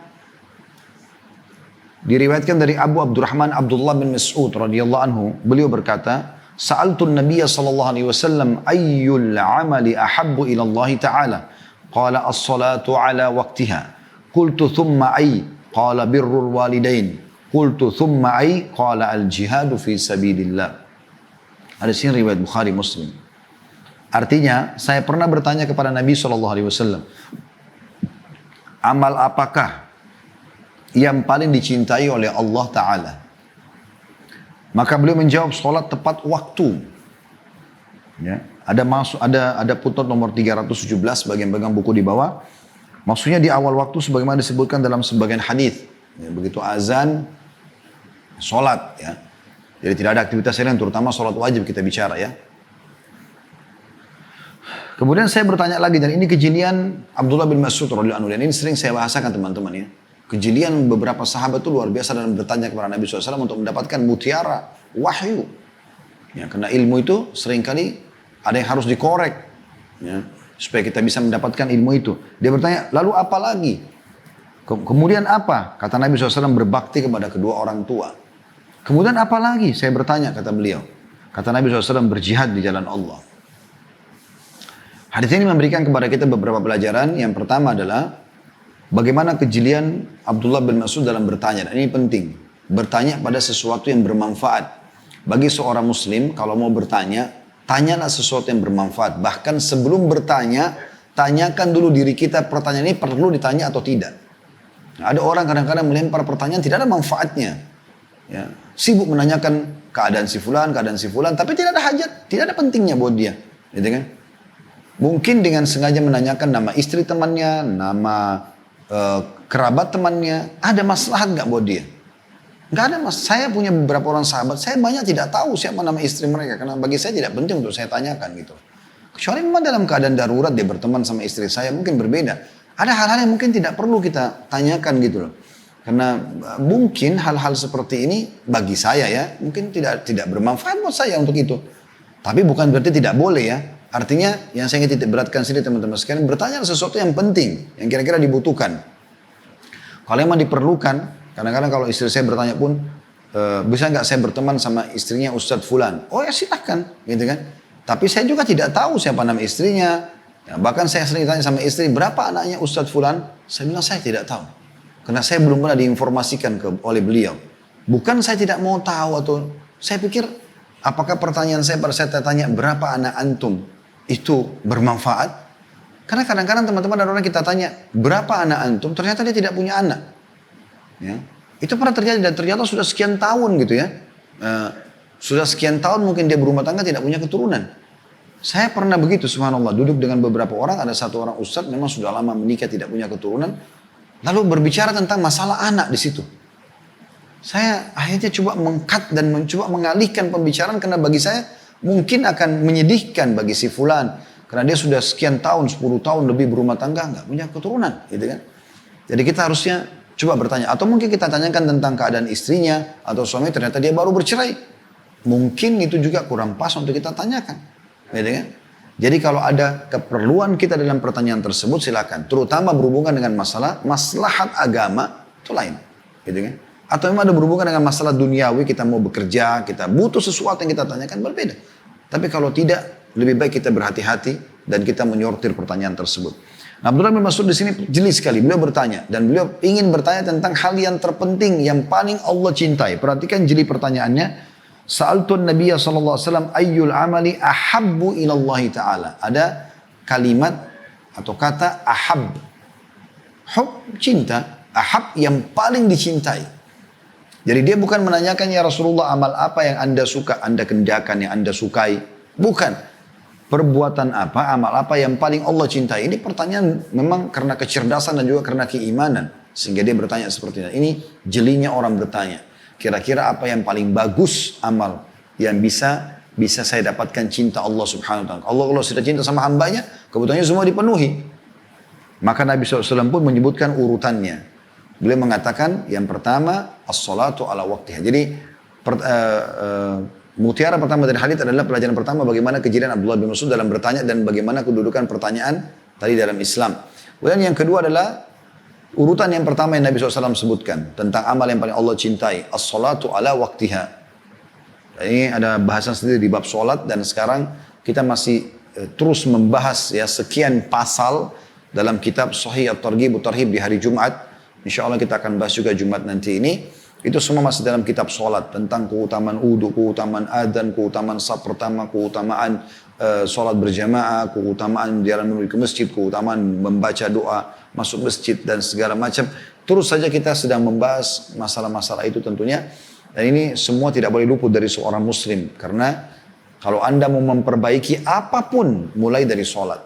diriwayatkan dari Abu Abdurrahman Abdullah bin Mas'ud radhiyallahu anhu, beliau berkata, "Sa'altu an-nabiy sallallahu alaihi wasallam ayyul 'amali ahabbu ila Allah ta'ala?" Qala as-salatu 'ala waqtiha. Qultu thumma ay? Qala birrul walidain. Qultu thumma ay? Qala al-jihadu fi sabilillah. Hadis ini riwayat Bukhari Muslim. Artinya, saya pernah bertanya kepada Nabi SAW, amal apakah yang paling dicintai oleh Allah Ta'ala? Maka beliau menjawab, sholat tepat waktu. Ya, ada putnot nomor 317 bagian-bagian buku di bawah. Maksudnya di awal waktu sebagaimana disebutkan dalam sebagian hadis. Ya, begitu azan, sholat. Ya. Jadi tidak ada aktivitas lain, terutama sholat wajib kita bicara ya. Kemudian saya bertanya lagi, dan ini kejelian Abdullah bin Mas'ud radhiyallahu anhu, dan ini sering saya bahasakan teman-teman ya. Kejelian beberapa sahabat itu luar biasa dalam bertanya kepada Nabi SAW untuk mendapatkan mutiara, wahyu. Ya, karena ilmu itu seringkali ada yang harus dikorek. Ya, supaya kita bisa mendapatkan ilmu itu. Dia bertanya, lalu apa lagi? Kemudian apa? Kata Nabi SAW, berbakti kepada kedua orang tua. Kemudian apa lagi? Saya bertanya, kata beliau. Kata Nabi SAW, berjihad di jalan Allah. Hadis ini memberikan kepada kita beberapa pelajaran. Yang pertama adalah bagaimana kejelian Abdullah bin Mas'ud dalam bertanya. Dan ini penting. Bertanya pada sesuatu yang bermanfaat. Bagi seorang muslim, kalau mau bertanya, tanyalah sesuatu yang bermanfaat. Bahkan sebelum bertanya, tanyakan dulu diri kita, pertanyaan ini perlu ditanya atau tidak. Nah, ada orang kadang-kadang melempar pertanyaan tidak ada manfaatnya. Ya, sibuk menanyakan keadaan si fulan, tapi tidak ada hajat, tidak ada pentingnya buat dia. Gitu kan? Mungkin dengan sengaja menanyakan nama istri temannya, nama kerabat temannya, ada maslahat nggak buat dia? Nggak ada mas. Saya punya beberapa orang sahabat, saya banyak tidak tahu siapa nama istri mereka, karena bagi saya tidak penting untuk saya tanyakan gitu. Kecuali memang dalam keadaan darurat dia berteman sama istri saya, mungkin berbeda. Ada hal-hal yang mungkin tidak perlu kita tanyakan gitu loh. Karena mungkin hal-hal seperti ini bagi saya ya, mungkin tidak bermanfaat buat saya untuk itu. Tapi bukan berarti tidak boleh ya. Artinya yang saya ingin titik beratkan sini teman-teman sekalian, bertanya sesuatu yang penting, yang kira-kira dibutuhkan. Kalau memang diperlukan, kadang-kadang kalau istri saya bertanya pun, bisa nggak saya berteman sama istrinya Ustadz Fulan? Oh ya silahkan, gitu kan. Tapi saya juga tidak tahu siapa nama istrinya. Ya, bahkan saya sering tanya sama istri, berapa anaknya Ustadz Fulan? Saya bilang saya tidak tahu. Karena saya belum pernah diinformasikan oleh beliau. Bukan saya tidak mau tahu atau saya pikir, apakah pertanyaan saya pada saya tanya berapa anak antum itu bermanfaat? Karena kadang-kadang teman-teman ada orang kita tanya berapa anak antum, ternyata dia tidak punya anak. Ya. Itu pernah terjadi dan ternyata sudah sekian tahun gitu ya. Sudah sekian tahun mungkin dia berumah tangga tidak punya keturunan. Saya pernah begitu subhanallah, duduk dengan beberapa orang, ada satu orang ustadz memang sudah lama menikah tidak punya keturunan, lalu berbicara tentang masalah anak di situ. Saya akhirnya coba meng-cut dan mencoba mengalihkan pembicaraan karena bagi saya mungkin akan menyedihkan bagi si fulan. Karena dia sudah sekian tahun, 10 tahun lebih berumah tangga, nggak punya keturunan. Gitu kan. Jadi kita harusnya Coba bertanya. Atau mungkin kita tanyakan tentang keadaan istrinya atau suami ternyata dia baru bercerai. Mungkin itu juga kurang pas untuk kita tanyakan. Gitu kan? Jadi kalau ada keperluan kita dalam pertanyaan tersebut silakan. Terutama berhubungan dengan masalah maslahat agama itu lain. Gitu kan? Atau memang ada berhubungan dengan masalah duniawi, kita mau bekerja, kita butuh sesuatu yang kita tanyakan berbeda. Tapi kalau tidak, lebih baik kita berhati-hati dan kita menyortir pertanyaan tersebut. Nah, Abdullah bin Mas'ud di sini jeli sekali. Beliau bertanya dan beliau ingin bertanya tentang hal yang terpenting yang paling Allah cintai. Perhatikan jeli pertanyaannya. Sa'altun Nabiya sallallahu alaihi wasallam ayyul amali ahabbu ila Allah taala. Ada kalimat atau kata ahab. Hub cinta, ahab yang paling dicintai. Jadi dia bukan menanyakan ya Rasulullah amal apa yang Anda suka, Anda kerjakan yang Anda sukai. Bukan. Perbuatan apa, amal apa yang paling Allah cintai? Ini pertanyaan memang karena kecerdasan dan juga karena keimanan. Sehingga dia bertanya seperti ini. Ini jelinya orang bertanya. Kira-kira apa yang paling bagus amal yang bisa saya dapatkan cinta Allah subhanahu wa ta'ala. Allah kalau sudah cinta sama hambanya, kebutuhannya semua dipenuhi. Maka Nabi SAW pun menyebutkan urutannya. Beliau mengatakan yang pertama, as-salatu ala waktiha. Jadi mutiara pertama dari hadits adalah pelajaran pertama bagaimana kejadian Abdullah bin Mas'ud dalam bertanya dan bagaimana kedudukan pertanyaan tadi dalam Islam. Kemudian yang kedua adalah urutan yang pertama yang Nabi SAW sebutkan tentang amal yang paling Allah cintai, as-salatu ala waktiha. Ini ada bahasan sendiri di bab salat dan sekarang kita masih terus membahas ya sekian pasal dalam kitab Sahih At-Targhib At-Tarhib di hari Jumat. Insya Allah kita akan bahas juga Jumat nanti ini. Itu semua masih dalam kitab sholat. Tentang keutamaan wudu, keutamaan adzan, keutamaan saf pertama, keutamaan sholat berjamaah, keutamaan jalan menuju ke masjid, keutamaan membaca doa, masuk masjid dan segala macam. Terus saja kita sedang membahas masalah-masalah itu tentunya. Dan ini semua tidak boleh luput dari seorang muslim. Karena kalau Anda mau memperbaiki apapun, mulai dari sholat.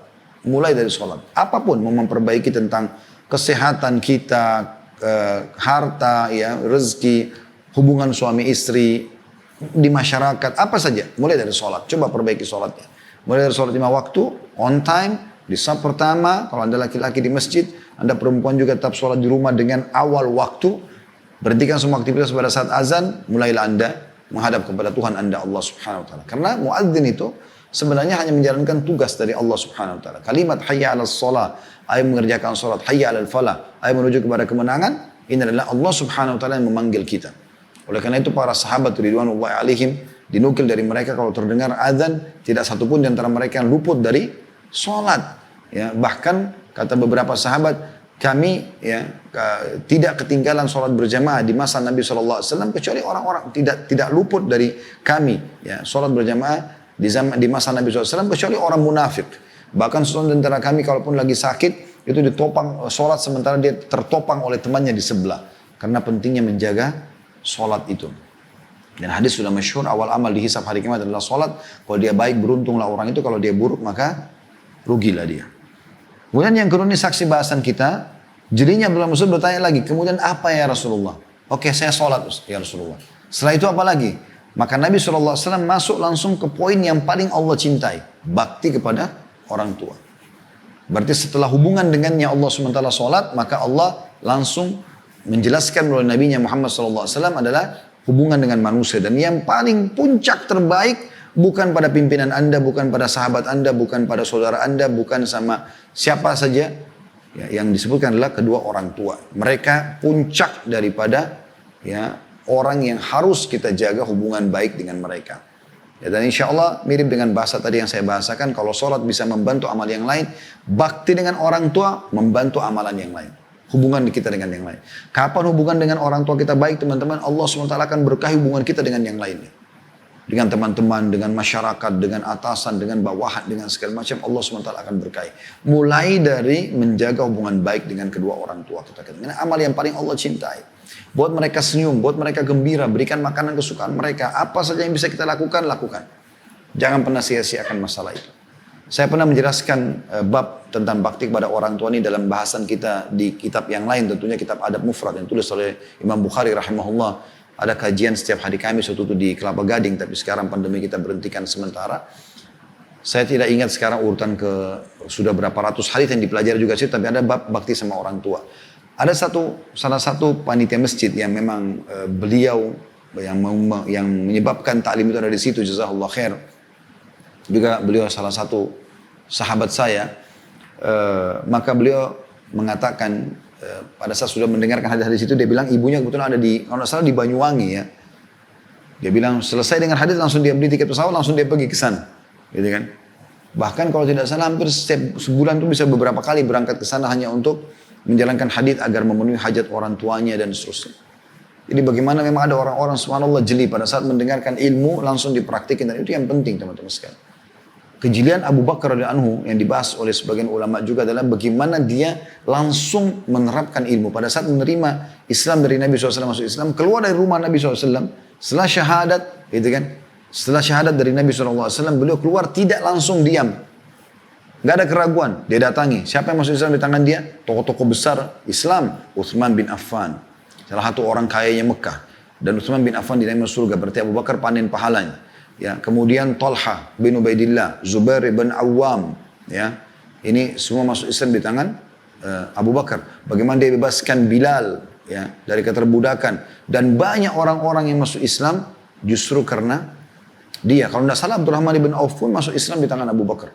Mulai dari sholat. Apapun mau memperbaiki tentang kesehatan kita, harta, ya, rezeki, hubungan suami istri, di masyarakat, apa saja. Mulai dari sholat. Coba perbaiki sholatnya. Mulai dari sholat 5 waktu, on time, di saf pertama, kalau Anda laki-laki di masjid, Anda perempuan juga tetap sholat di rumah dengan awal waktu. Berhentikan semua aktivitas pada saat azan, mulailah Anda menghadap kepada Tuhan Anda, Allah subhanahu wa ta'ala. Karena muadzin itu sebenarnya hanya menjalankan tugas dari Allah subhanahu wa ta'ala. Kalimat hayya ala sholat, ayat mengerjakan sholat, hayya ala falah, ayat menuju kepada kemenangan, ini adalah Allah subhanahu wa ta'ala yang memanggil kita. Oleh karena itu para sahabat ridwanullahi alaihim, dinukil dari mereka kalau terdengar azan, tidak satupun di antara mereka yang luput dari sholat. Ya, bahkan kata beberapa sahabat, kami ya tidak ketinggalan sholat berjamaah di masa Nabi SAW kecuali orang-orang tidak luput dari kami ya sholat berjamaah di masa Nabi SAW kecuali orang munafik. Bahkan seorang di antara kami kalaupun lagi sakit itu ditopang sholat sementara dia tertopang oleh temannya di sebelah karena pentingnya menjaga sholat itu. Dan hadis sudah masyhur, awal amal dihisab hari kiamat adalah sholat. Kalau dia baik beruntunglah orang itu, kalau dia buruk maka rugilah dia. Kemudian yang kedua ini saksi bahasan kita. Jadinya Abdullah bin Mas'ud bertanya lagi, kemudian apa ya Rasulullah? Oke, saya sholat ya Rasulullah. Setelah itu apa lagi? Maka Nabi SAW masuk langsung ke poin yang paling Allah cintai. Bakti kepada orang tua. Berarti setelah hubungan dengannya Allah SWT sholat, maka Allah langsung menjelaskan melalui Nabi Muhammad SAW adalah hubungan dengan manusia. Dan yang paling puncak terbaik bukan pada pimpinan Anda, bukan pada sahabat Anda, bukan pada saudara Anda, bukan sama siapa saja. Ya, yang disebutkan adalah kedua orang tua. Mereka puncak daripada ya orang yang harus kita jaga hubungan baik dengan mereka. Ya, dan insya Allah mirip dengan bahasa tadi yang saya bahasakan. Kalau sholat bisa membantu amal yang lain, bakti dengan orang tua membantu amalan yang lain. Hubungan kita dengan yang lain. Kapan hubungan dengan orang tua kita baik teman-teman, Allah SWT akan berkahi hubungan kita dengan yang lainnya. Dengan teman-teman, dengan masyarakat, dengan atasan, dengan bawahan, dengan segala macam Allah SWT akan berkahi. Mulai dari menjaga hubungan baik dengan kedua orang tua kita. Ini amal yang paling Allah cintai. Buat mereka senyum, buat mereka gembira, berikan makanan kesukaan mereka. Apa saja yang bisa kita lakukan, lakukan. Jangan pernah sia-siakan masalah itu. Saya pernah menjelaskan bab tentang bakti kepada orang tua ini dalam bahasan kita di kitab yang lain. Tentunya kitab Adab Mufrad yang tulis oleh Imam Bukhari rahimahullah. Ada kajian setiap hari Kamis waktu itu di Kelapa Gading, tapi sekarang pandemi kita berhentikan sementara. Saya tidak ingat sekarang urutan ke sudah berapa ratus hadits yang dipelajari juga sih, tapi ada bab bakti sama orang tua. salah satu panitia masjid yang memang beliau yang menyebabkan taklim itu ada di situ, jazakallah khair. Juga beliau salah satu sahabat saya, maka beliau mengatakan pada saat sudah mendengarkan hadis-hadis itu, dia bilang ibunya kebetulan ada di, kalau tidak salah di Banyuwangi ya. Dia bilang selesai dengan hadis langsung dia beli tiket pesawat, langsung dia pergi ke sana, gitu kan. Bahkan kalau tidak salah hampir setiap sebulan itu bisa beberapa kali berangkat ke sana hanya untuk menjalankan hadis agar memenuhi hajat orang tuanya dan seterusnya. Jadi bagaimana memang ada orang-orang subhanallah jeli pada saat mendengarkan ilmu langsung dipraktikin, dan itu yang penting teman-teman sekalian. Kejelian Abu Bakar radhiyallahu anhu yang dibahas oleh sebagian ulama juga adalah bagaimana dia langsung menerapkan ilmu. Pada saat menerima Islam dari Nabi SAW masuk Islam, keluar dari rumah Nabi SAW, setelah syahadat, gitu kan? Setelah syahadat dari Nabi SAW, beliau keluar tidak langsung diam. Gak ada keraguan, dia datangi. Siapa yang masuk Islam di tangan dia? Tokoh-tokoh besar Islam, Utsman bin Affan. Salah satu orang kayanya Mekah. Dan Utsman bin Affan dinamai surga, berarti Abu Bakar panen pahalanya. Ya, kemudian Talha bin Ubaidillah, Zubair bin Awam, ya, ini semua masuk Islam di tangan Abu Bakar. Bagaimana dia bebaskan Bilal, ya, dari keterbudakan, dan banyak orang-orang yang masuk Islam justru karena dia. Kalau tidak salah Abdurrahman bin Auf pun masuk Islam di tangan Abu Bakar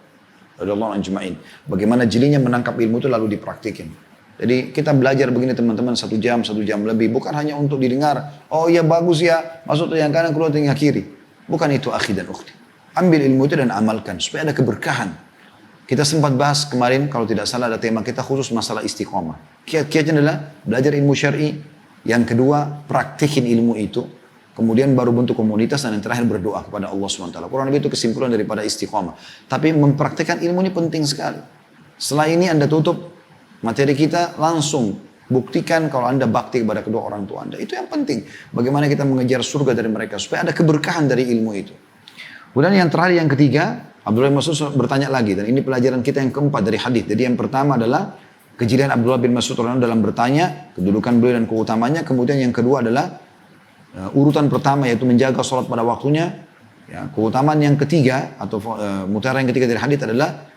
radhiyallahu anhu ajma'in. Bagaimana jelinya menangkap ilmu itu lalu dipraktikin. Jadi kita belajar begini teman-teman 1 jam lebih, bukan hanya untuk didengar. Oh iya bagus ya, masuk yang kanan keluar yang kiri. Bukan itu akhi dan ukhti. Ambil ilmu itu dan amalkan supaya ada keberkahan. Kita sempat bahas kemarin kalau tidak salah ada tema kita khusus masalah istiqomah. Kiat-kiatnya adalah belajar ilmu syar'i, yang kedua praktikin ilmu itu, kemudian baru bentuk komunitas, dan yang terakhir berdoa kepada Allah SWT. Kurang lebih itu kesimpulan daripada istiqomah. Tapi mempraktikkan ilmu ini penting sekali. Setelah ini Anda tutup materi kita, langsung buktikan kalau Anda bakti kepada kedua orang tua Anda. Itu yang penting. Bagaimana kita mengejar surga dari mereka supaya ada keberkahan dari ilmu itu. Kemudian yang terakhir, yang ketiga, Abdullah bin Mas'ud bertanya lagi, dan ini pelajaran kita yang keempat dari hadis. Jadi yang pertama adalah kejelian Abdullah bin Mas'ud dalam bertanya, kedudukan beliau dan keutamanya. Kemudian yang kedua adalah urutan pertama yaitu menjaga sholat pada waktunya. Ya, keutamaan yang ketiga atau mutiara yang ketiga dari hadis adalah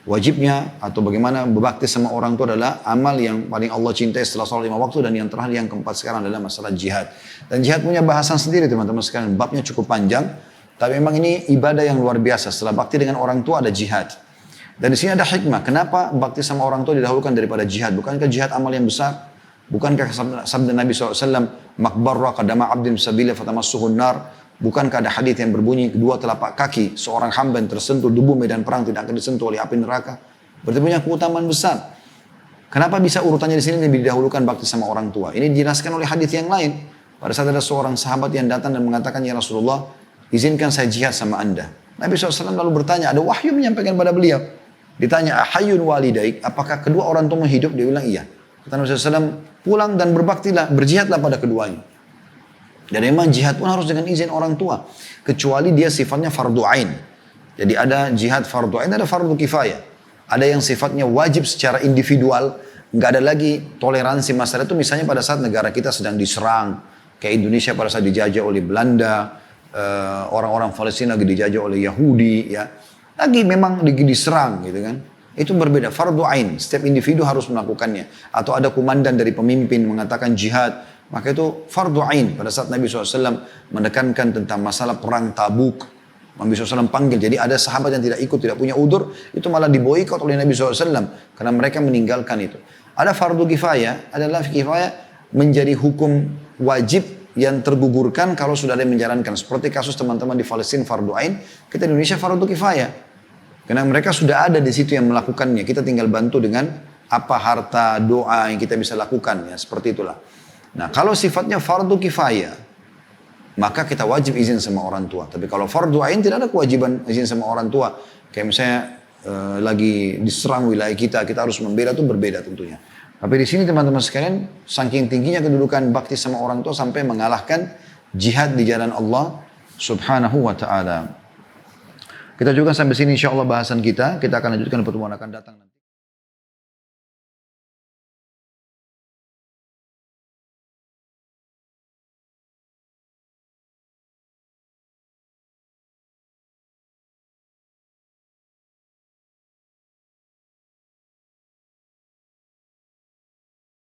wajibnya atau bagaimana berbakti sama orang tua adalah amal yang paling Allah cintai setelah sholat 5 waktu. Dan yang terakhir yang keempat sekarang adalah masalah jihad. Dan jihad punya bahasan sendiri teman-teman sekalian, babnya cukup panjang, tapi memang ini ibadah yang luar biasa. Setelah bakti dengan orang tua ada jihad. Dan di sini ada hikmah, kenapa bakti sama orang tua didahulukan daripada jihad? Bukankah jihad amal yang besar? Bukankah sabda Nabi SAW, makbarra qadama abdin sabila fatamassuhun nar? Bukankah ada hadis yang berbunyi kedua telapak kaki seorang hamba yang tersentuh debu medan perang tidak akan disentuh oleh api neraka? Berarti punya keutamaan besar. Kenapa bisa urutannya di sini lebih didahulukan bakti sama orang tua? Ini dijelaskan oleh hadis yang lain. Pada saat ada seorang sahabat yang datang dan mengatakan, ya Rasulullah, izinkan saya jihad sama Anda. Nabi SAW lalu bertanya, ada wahyu menyampaikan pada beliau. Ditanya, ahayun walidaik, apakah kedua orang tua hidup? Dia bilang iya. Kata Nabi SAW, pulang dan berbaktilah, berjihadlah pada keduanya. Dan memang jihad pun harus dengan izin orang tua. Kecuali dia sifatnya fardu ain. Jadi ada jihad fardu ain, ada fardu kifayah. Ada yang sifatnya wajib secara individual. Nggak ada lagi toleransi masalah itu. Misalnya pada saat negara kita sedang diserang. Kayak Indonesia pada saat dijajah oleh Belanda. Orang-orang Palestina lagi dijajah oleh Yahudi. Ya. Lagi memang lagi diserang gitu kan. Itu berbeda. Fardu ain. Setiap individu harus melakukannya. Atau ada komandan dari pemimpin mengatakan jihad. Maka itu fardu ain. Pada saat Nabi SAW menekankan tentang masalah perang Tabuk, Nabi SAW panggil. Jadi ada sahabat yang tidak ikut, tidak punya udur, itu malah diboikot oleh Nabi SAW. Karena mereka meninggalkan itu. Ada fardu kifayah, adalah kifayah menjadi hukum wajib yang tergugurkan kalau sudah ada yang menjalankan. Seperti kasus teman-teman di Palestina fardu ain, kita di Indonesia fardu kifayah. Karena mereka sudah ada di situ yang melakukannya. Kita tinggal bantu dengan apa harta, doa yang kita bisa lakukan. Ya, seperti itulah. Nah, kalau sifatnya fardu kifayah, maka kita wajib izin sama orang tua. Tapi kalau fardu ain tidak ada kewajiban izin sama orang tua. Kayak misalnya lagi diserang wilayah kita harus membela, itu berbeda tentunya. Tapi di sini teman-teman sekalian, saking tingginya kedudukan bakti sama orang tua sampai mengalahkan jihad di jalan Allah Subhanahu wa ta'ala. Kita juga sampai sini insya Allah bahasan kita. Kita akan lanjutkan pertemuan akan datang.